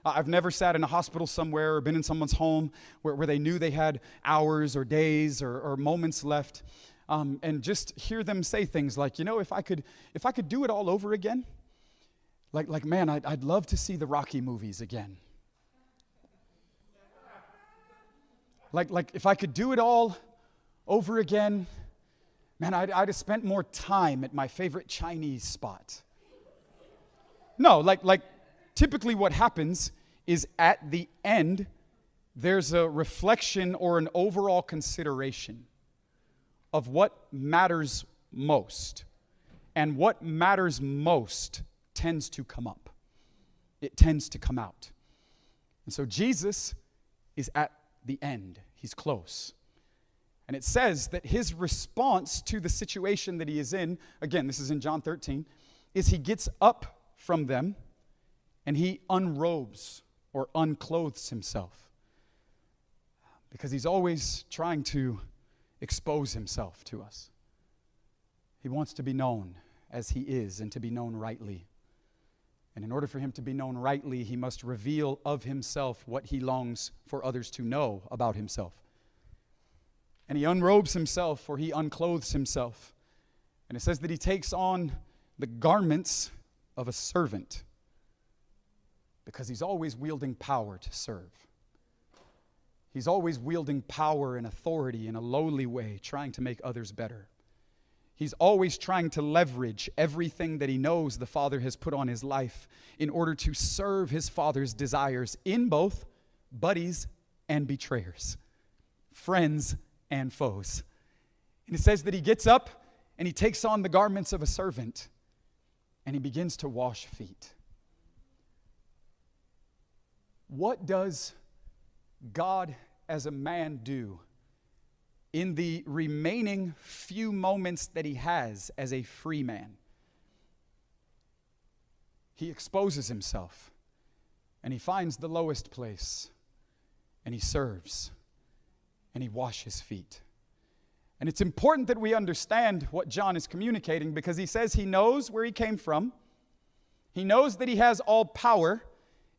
I've never sat in a hospital somewhere or been in someone's home where they knew they had hours or days or moments left. And just hear them say things like, you know, if I could do it all over again, like man, I'd love to see the Rocky movies again. Like if I could do it all over again, man, I'd have spent more time at my favorite Chinese spot. No, like typically what happens is at the end, there's a reflection or an overall consideration of what matters most. And what matters most tends to come up. It tends to come out. And so Jesus is at the end. He's close. And it says that his response to the situation that he is in, again, this is in John 13, is he gets up from them and he unrobes or unclothes himself. Because he's always trying to expose himself to us. He wants to be known as he is and to be known rightly. And in order for him to be known rightly, he must reveal of himself what he longs for others to know about himself. And he unrobes himself or he unclothes himself. And it says that he takes on the garments of a servant because he's always wielding power to serve. He's always wielding power and authority in a lowly way, trying to make others better. He's always trying to leverage everything that he knows the Father has put on his life in order to serve his Father's desires in both buddies and betrayers, friends and foes. And it says that he gets up and he takes on the garments of a servant and he begins to wash feet. What does God as a man do in the remaining few moments that he has as a free man? He exposes himself and he finds the lowest place and he serves and he washes feet. And it's important that we understand what John is communicating because he says he knows where he came from, he knows that he has all power,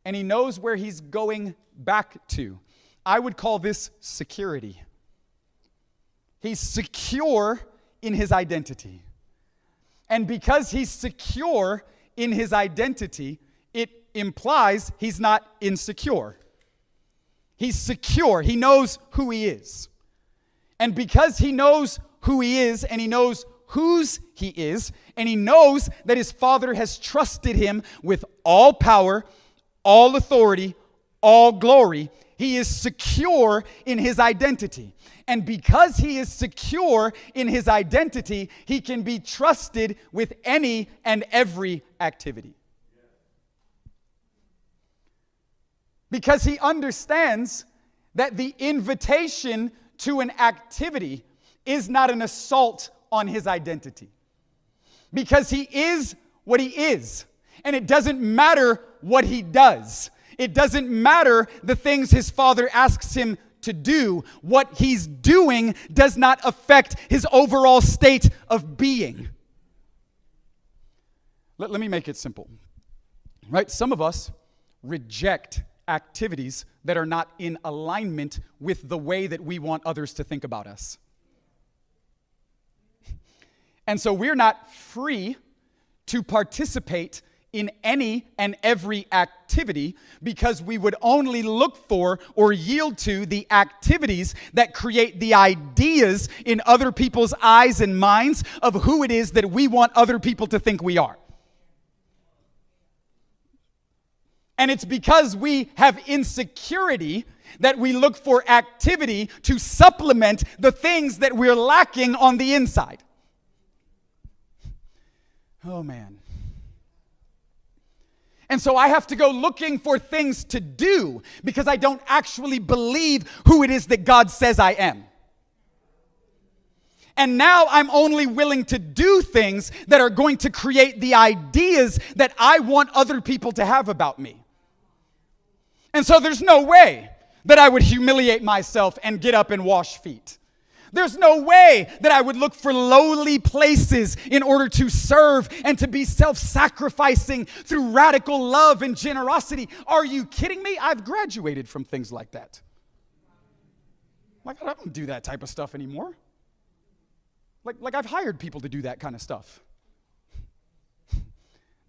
and he knows where he's going back to. I would call this security. He's secure in his identity. And because he's secure in his identity, it implies he's not insecure. He's secure. He knows who he is. And because he knows who he is, and he knows whose he is, and he knows that his Father has trusted him with all power, all authority, all glory, he is secure in his identity. And because he is secure in his identity, he can be trusted with any and every activity. Because he understands that the invitation to an activity is not an assault on his identity. Because he is what he is. And it doesn't matter what he does. It doesn't matter the things his Father asks him to do. What he's doing does not affect his overall state of being. Let me make it simple. Right? Some of us reject activities that are not in alignment with the way that we want others to think about us. And so we're not free to participate in any and every activity because we would only look for or yield to the activities that create the ideas in other people's eyes and minds of who it is that we want other people to think we are. And it's because we have insecurity that we look for activity to supplement the things that we're lacking on the inside. Oh, man. And so I have to go looking for things to do because I don't actually believe who it is that God says I am. And now I'm only willing to do things that are going to create the ideas that I want other people to have about me. And so there's no way that I would humiliate myself and get up and wash feet. There's no way that I would look for lowly places in order to serve and to be self-sacrificing through radical love and generosity. Are you kidding me? I've graduated from things like that. Like, I don't do that type of stuff anymore. Like I've hired people to do that kind of stuff.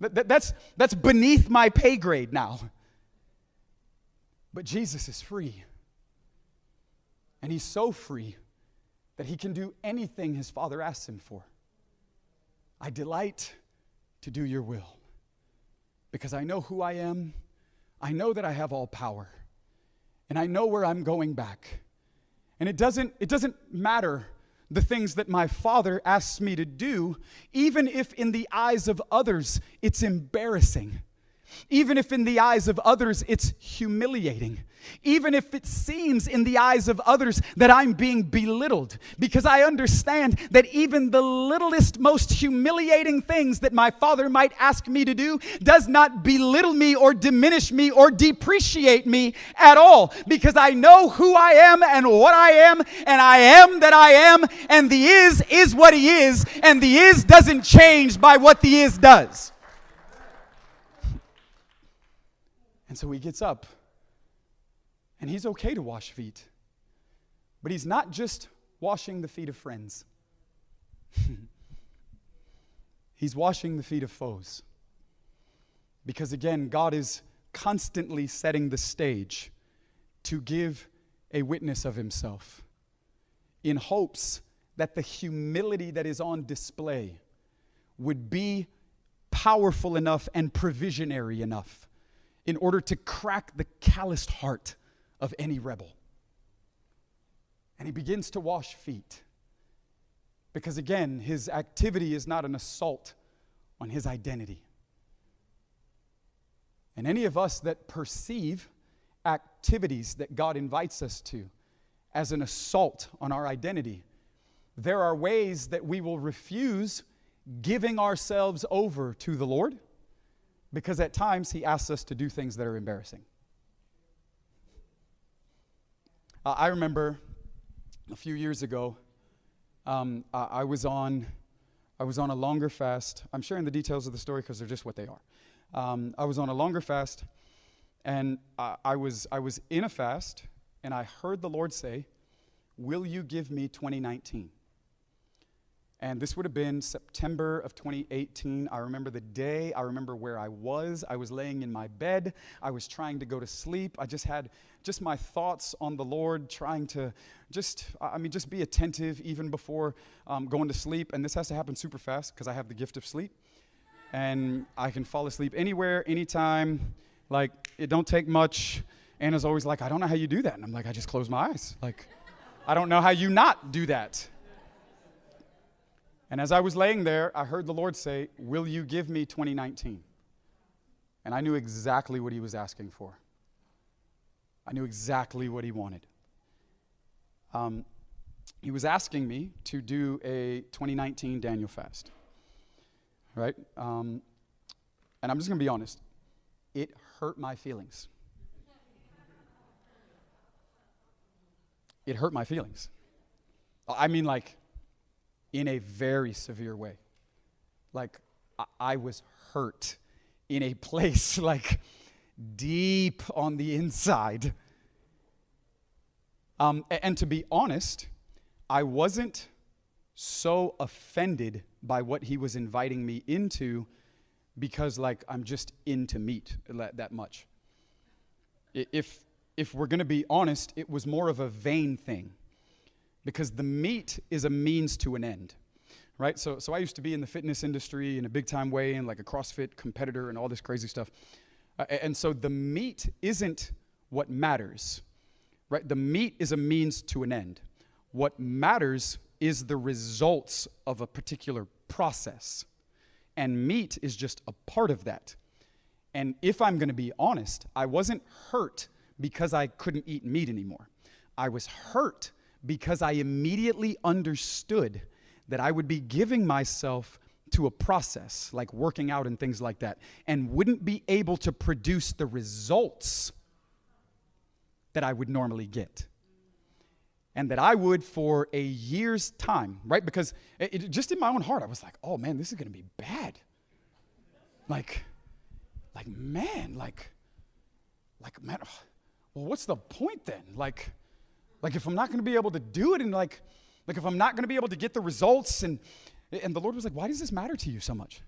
That's beneath my pay grade now. But Jesus is free. And he's so free that he can do anything his Father asks him for. I delight to do your will because I know who I am. I know that I have all power. And I know where I'm going back. And it doesn't matter the things that my Father asks me to do, even if in the eyes of others it's embarrassing. Even if in the eyes of others it's humiliating. Even if it seems in the eyes of others that I'm being belittled. Because I understand that even the littlest, most humiliating things that my Father might ask me to do does not belittle me or diminish me or depreciate me at all. Because I know who I am and what I am, and I am that I am, and the is what he is, and the is doesn't change by what the is does. And so he gets up, and he's okay to wash feet. But he's not just washing the feet of friends. He's washing the feet of foes. Because again, God is constantly setting the stage to give a witness of himself in hopes that the humility that is on display would be powerful enough and provisionary enough in order to crack the calloused heart of any rebel. And he begins to wash feet. Because again, his activity is not an assault on his identity. And any of us that perceive activities that God invites us to as an assault on our identity, there are ways that we will refuse giving ourselves over to the Lord. Because at times, he asks us to do things that are embarrassing. I remember a few years ago, I was on a longer fast. I'm sharing the details of the story because they're just what they are. I was on a longer fast, and I was in a fast, and I heard the Lord say, "Will you give me 2019?" And this would have been September of 2018. I remember the day. I remember where I was. I was laying in my bed. I was trying to go to sleep. I just had my thoughts on the Lord, trying to just be attentive even before going to sleep. And this has to happen super fast because I have the gift of sleep. And I can fall asleep anywhere, anytime. Like, it don't take much. Anna's always like, I don't know how you do that. And I'm like, I just close my eyes. Like, I don't know how you not do that. And as I was laying there, I heard the Lord say, will you give me 2019? And I knew exactly what he was asking for. I knew exactly what he wanted. He was asking me to do a 2019 Daniel fast. Right? And I'm just going to be honest. It hurt my feelings. It hurt my feelings. I mean, like, in a very severe way. Like, I was hurt in a place, like, deep on the inside. And to be honest, I wasn't so offended by what he was inviting me into because, like, I'm just into meat that much. If we're going to be honest, it was more of a vain thing. Because the meat is a means to an end, right? So I used to be in the fitness industry in a big-time way and like a CrossFit competitor and all this crazy stuff. And so the meat isn't what matters, right? The meat is a means to an end. What matters is the results of a particular process. And meat is just a part of that. And if I'm going to be honest, I wasn't hurt because I couldn't eat meat anymore. I was hurt because I immediately understood that I would be giving myself to a process, like working out and things like that, and wouldn't be able to produce the results that I would normally get. And that I would for a year's time, right? Because just in my own heart, I was like, oh man, this is going to be bad. Like, man, well, what's the point then? Like if I'm not going to be able to do it, and like if I'm not going to be able to get the results, and the Lord was like, why does this matter to you so much?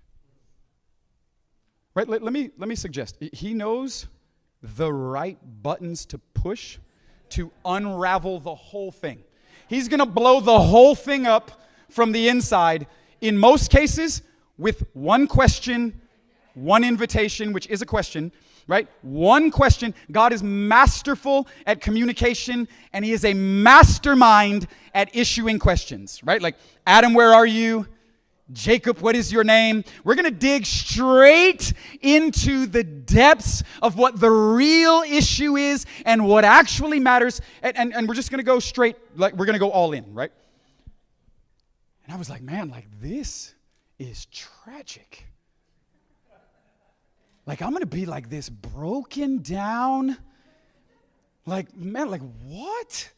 Right? Let me suggest. He knows the right buttons to push to unravel the whole thing. He's going to blow the whole thing up from the inside, in most cases, with one question, one invitation, which is a question, right? One question. God is masterful at communication, and he is a mastermind at issuing questions, right? Like, Adam, where are you? Jacob, what is your name? We're going to dig straight into the depths of what the real issue is and what actually matters, and we're just going to go straight, like, we're going to go all in, right? And I was like, man, like, this is tragic. Like, I'm going to be like this broken down. Like, man, like, what?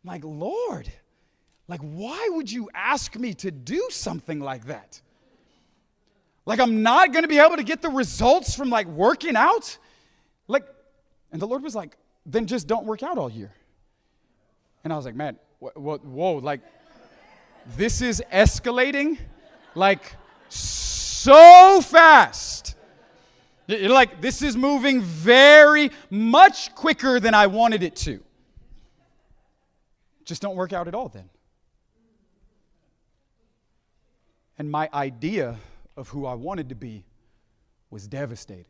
Like, Lord, like, why would you ask me to do something like that? Like, I'm not going to be able to get the results from, like, working out? Like, and the Lord was like, then just don't work out all year. And I was like, man, whoa, like, this is escalating, like, so fast. Like, this is moving very much quicker than I wanted it to. Just don't work out at all then. And my idea of who I wanted to be was devastated.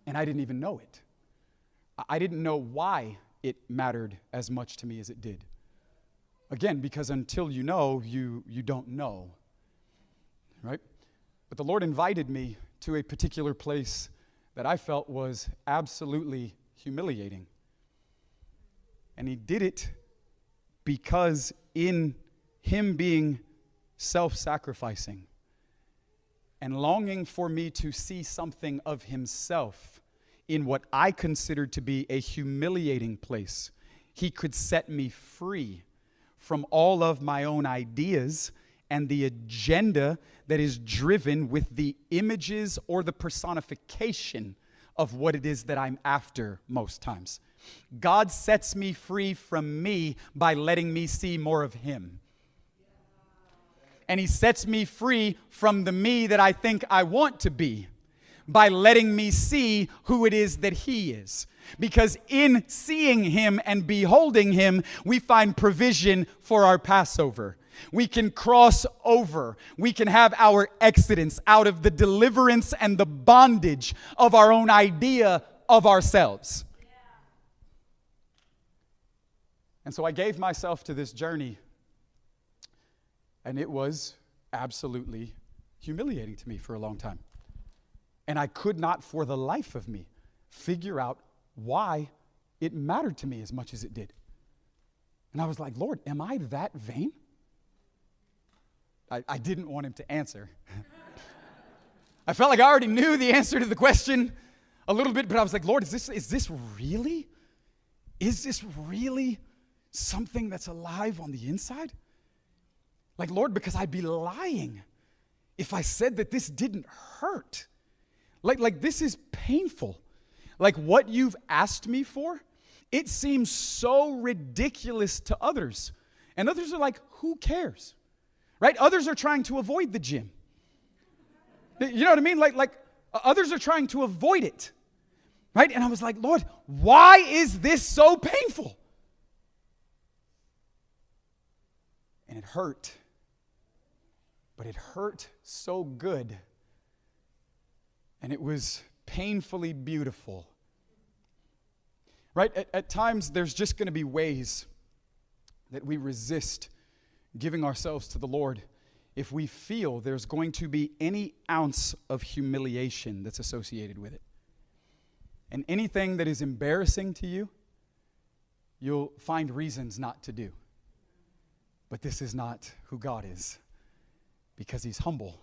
And I didn't even know it. I didn't know why it mattered as much to me as it did. Again, because until you know, you don't know. Right? But the Lord invited me to a particular place that I felt was absolutely humiliating. And he did it because in him being self-sacrificing and longing for me to see something of himself in what I considered to be a humiliating place, he could set me free from all of my own ideas and the agenda that is driven with the images or the personification of what it is that I'm after most times. God sets me free from me by letting me see more of him. And he sets me free from the me that I think I want to be by letting me see who it is that he is. Because in seeing him and beholding him, we find provision for our Passover. We can cross over. We can have our exodus out of the deliverance and the bondage of our own idea of ourselves. And so I gave myself to this journey, and it was absolutely humiliating to me for a long time. And I could not, for the life of me, figure out why it mattered to me as much as it did. And I was like, Lord, am I that vain? I didn't want him to answer. I felt like I already knew the answer to the question a little bit, but I was like, Lord, is this really something that's alive on the inside? Like, Lord, because I'd be lying if I said that this didn't hurt. Like this is painful. Like what you've asked me for, it seems so ridiculous to others. And others are like, who cares? Right? Others are trying to avoid the gym. You know what I mean? Like others are trying to avoid it. Right? And I was like, Lord, why is this so painful? And it hurt. But it hurt so good. And it was painfully beautiful. Right? At times, there's just going to be ways that we resist giving ourselves to the Lord if we feel there's going to be any ounce of humiliation that's associated with it. And anything that is embarrassing to you, you'll find reasons not to do. But this is not who God is, because he's humble.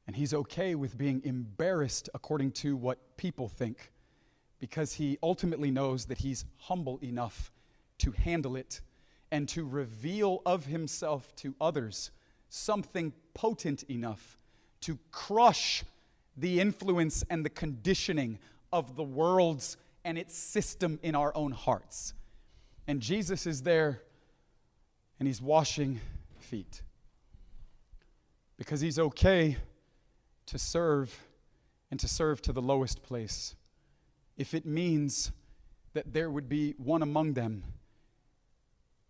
And he's okay with being embarrassed according to what people think, because he ultimately knows that he's humble enough to handle it and to reveal of himself to others something potent enough to crush the influence and the conditioning of the world's and its system in our own hearts. And Jesus is there, and he's washing feet, because he's okay to serve, and to serve to the lowest place, if it means that there would be one among them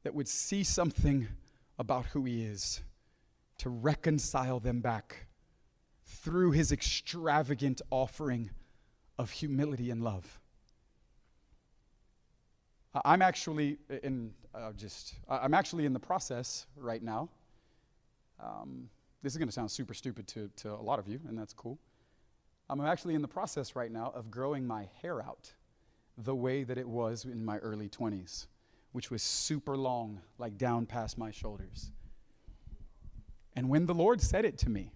that would see something about who he is, to reconcile them back through his extravagant offering of humility and love. I'm actually in the process right now. This is going to sound super stupid to a lot of you, and that's cool. I'm actually in the process right now of growing my hair out the way that it was in my early 20s, which was super long, like down past my shoulders. And when the Lord said it to me,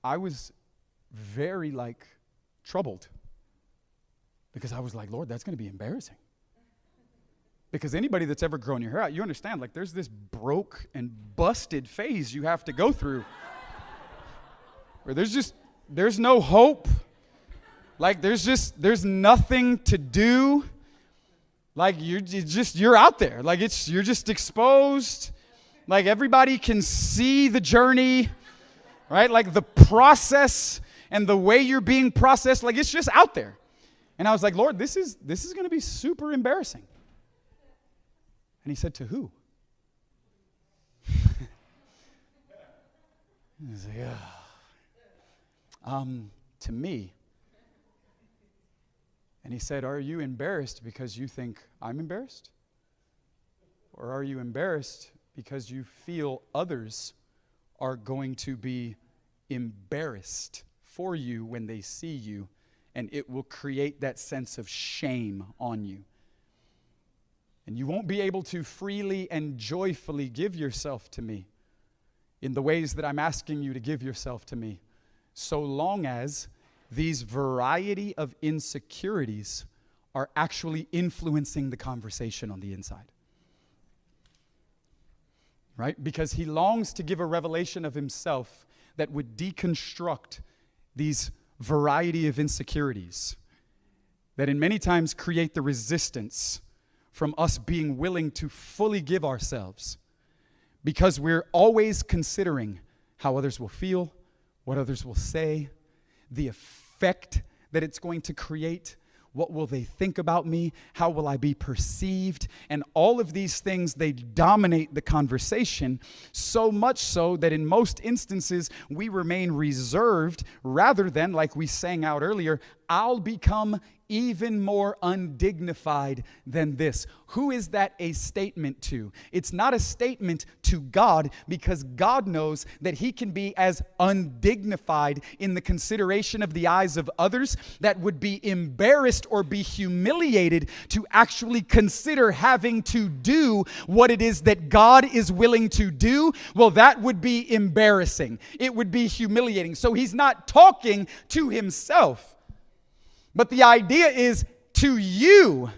I was very troubled, because I was like, Lord, that's going to be embarrassing. Because anybody that's ever grown your hair out, you understand, there's this broke and busted phase you have to go through where there's no hope. There's nothing to do. You're out there. You're just exposed. Everybody can see the journey, right? The process and the way you're being processed, it's just out there. And I was like, Lord, this is going to be super embarrassing. And he said, to who? I was like, to me. And he said, are you embarrassed because you think I'm embarrassed? Or are you embarrassed because you feel others are going to be embarrassed for you when they see you, and it will create that sense of shame on you? And you won't be able to freely and joyfully give yourself to me in the ways that I'm asking you to give yourself to me, so long as these variety of insecurities are actually influencing the conversation on the inside. Right? Because he longs to give a revelation of himself that would deconstruct these variety of insecurities that in many times create the resistance from us being willing to fully give ourselves, because we're always considering how others will feel, what others will say, the effect that it's going to create. What will they think about me? How will I be perceived? And all of these things, they dominate the conversation, so much so that in most instances, we remain reserved rather than, like we sang out earlier, I'll become even more undignified than this. Who is that a statement to? It's not a statement to God, because God knows that he can be as undignified in the consideration of the eyes of others that would be embarrassed or be humiliated to actually consider having to do what it is that God is willing to do. Well, that would be embarrassing. It would be humiliating. So he's not talking to himself. But the idea is to you,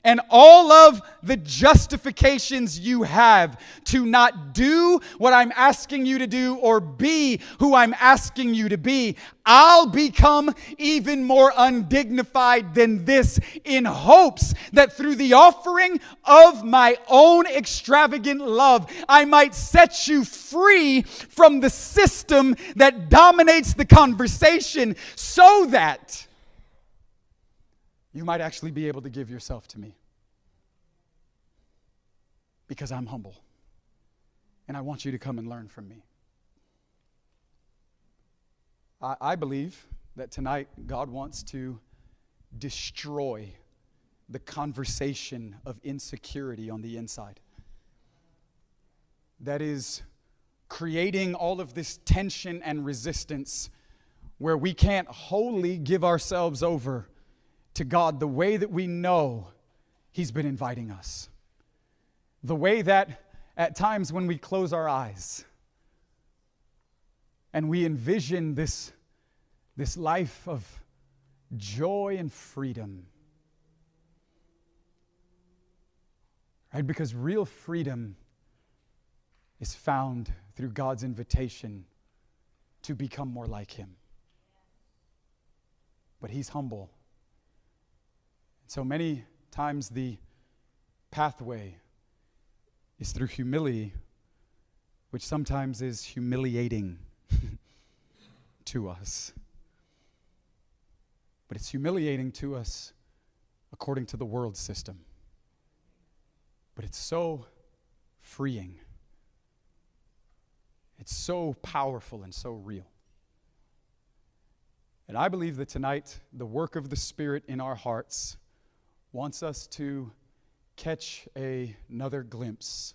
and all of the justifications you have to not do what I'm asking you to do or be who I'm asking you to be, I'll become even more undignified than this, in hopes that through the offering of my own extravagant love, I might set you free from the system that dominates the conversation, so that you might actually be able to give yourself to me. Because I'm humble. And I want you to come and learn from me. I believe that tonight God wants to destroy the conversation of insecurity on the inside. That is creating all of this tension and resistance where we can't wholly give ourselves over to God the way that we know he's been inviting us. The way that at times when we close our eyes and we envision this life of joy and freedom. Right? Because real freedom is found through God's invitation to become more like him. But he's humble. So many times the pathway is through humility, which sometimes is humiliating to us. But it's humiliating to us according to the world system. But it's so freeing. It's so powerful and so real. And I believe that tonight, the work of the Spirit in our hearts wants us to catch another glimpse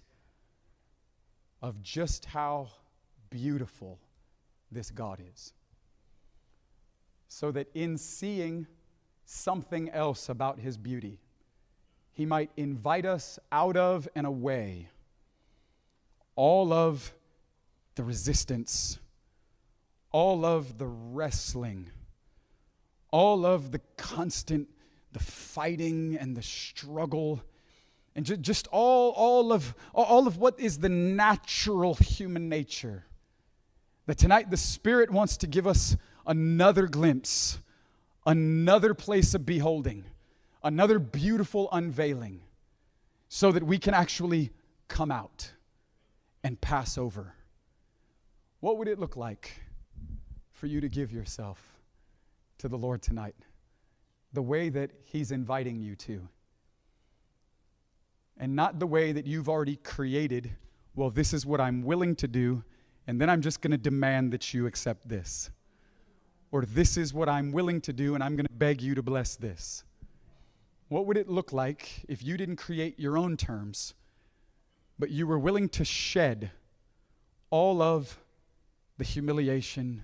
of just how beautiful this God is. So that in seeing something else about his beauty, he might invite us out of and away all of the resistance, all of the wrestling, all of the constant, the fighting and the struggle, and just all of what is the natural human nature. That tonight the Spirit wants to give us another glimpse, another place of beholding, another beautiful unveiling, so that we can actually come out and pass over. What would it look like for you to give yourself to the Lord tonight, the way that he's inviting you to? And not the way that you've already created, well, this is what I'm willing to do, and then I'm just going to demand that you accept this. Or this is what I'm willing to do, and I'm going to beg you to bless this. What would it look like if you didn't create your own terms, but you were willing to shed all of the humiliation,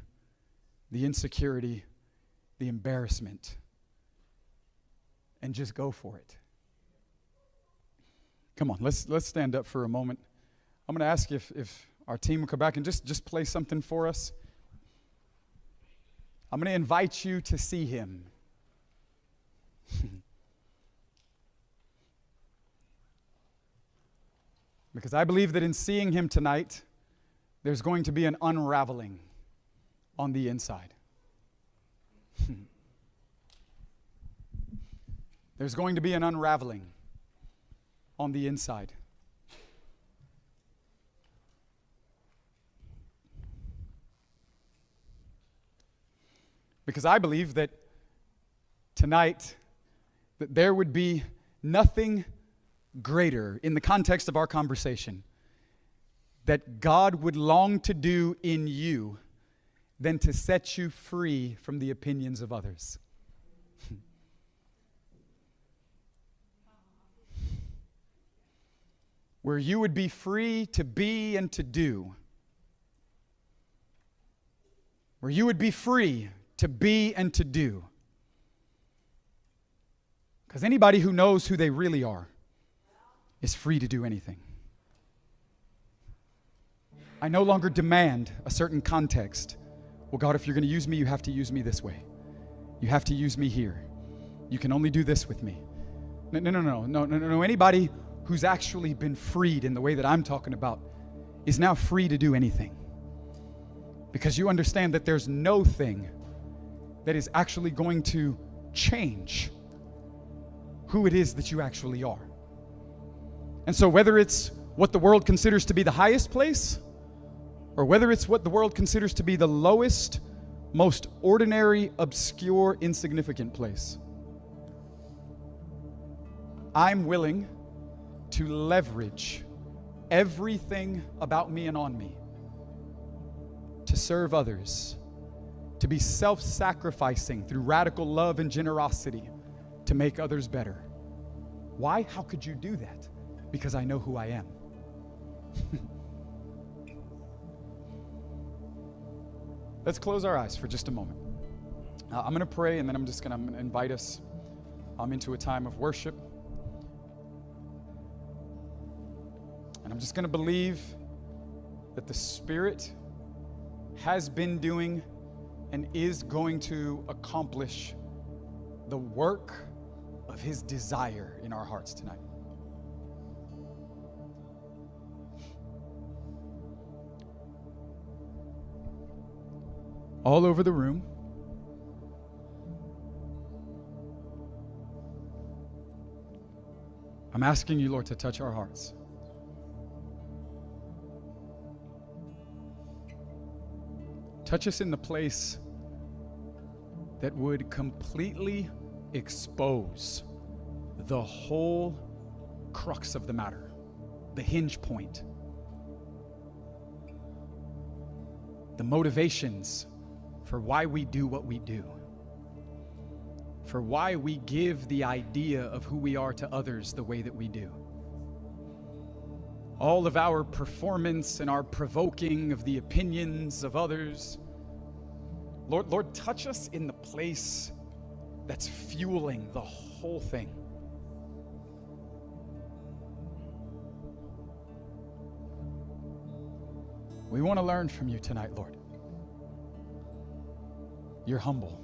the insecurity, the embarrassment, and just go for it? Come on, let's stand up for a moment. I'm going to ask if our team will come back and just play something for us. I'm going to invite you to see him. Because I believe that in seeing him tonight, there's going to be an unraveling on the inside. There's going to be an unraveling on the inside. Because I believe that tonight, that there would be nothing greater in the context of our conversation that God would long to do in you than to set you free from the opinions of others. Where you would be free to be and to do. Where you would be free to be and to do. Because anybody who knows who they really are is free to do anything. I no longer demand a certain context. Well, God, if you're going to use me, you have to use me this way. You have to use me here. You can only do this with me. No. Anybody who's actually been freed in the way that I'm talking about is now free to do anything. Because you understand that there's no thing that is actually going to change who it is that you actually are. And so whether it's what the world considers to be the highest place, or whether it's what the world considers to be the lowest, most ordinary, obscure, insignificant place, I'm willing to leverage everything about me and on me to serve others, to be self-sacrificing through radical love and generosity to make others better. Why? How could you do that? Because I know who I am. Let's close our eyes for just a moment. I'm going to pray, and then I'm going to invite us into a time of worship. And I'm just going to believe that the Spirit has been doing and is going to accomplish the work of His desire in our hearts tonight. All over the room, I'm asking you, Lord, to touch our hearts. Touch us in the place that would completely expose the whole crux of the matter, the hinge point, the motivations for why we do what we do, for why we give the idea of who we are to others the way that we do. All of our performance and our provoking of the opinions of others. Lord, touch us in the place that's fueling the whole thing. We want to learn from you tonight, Lord. You're humble.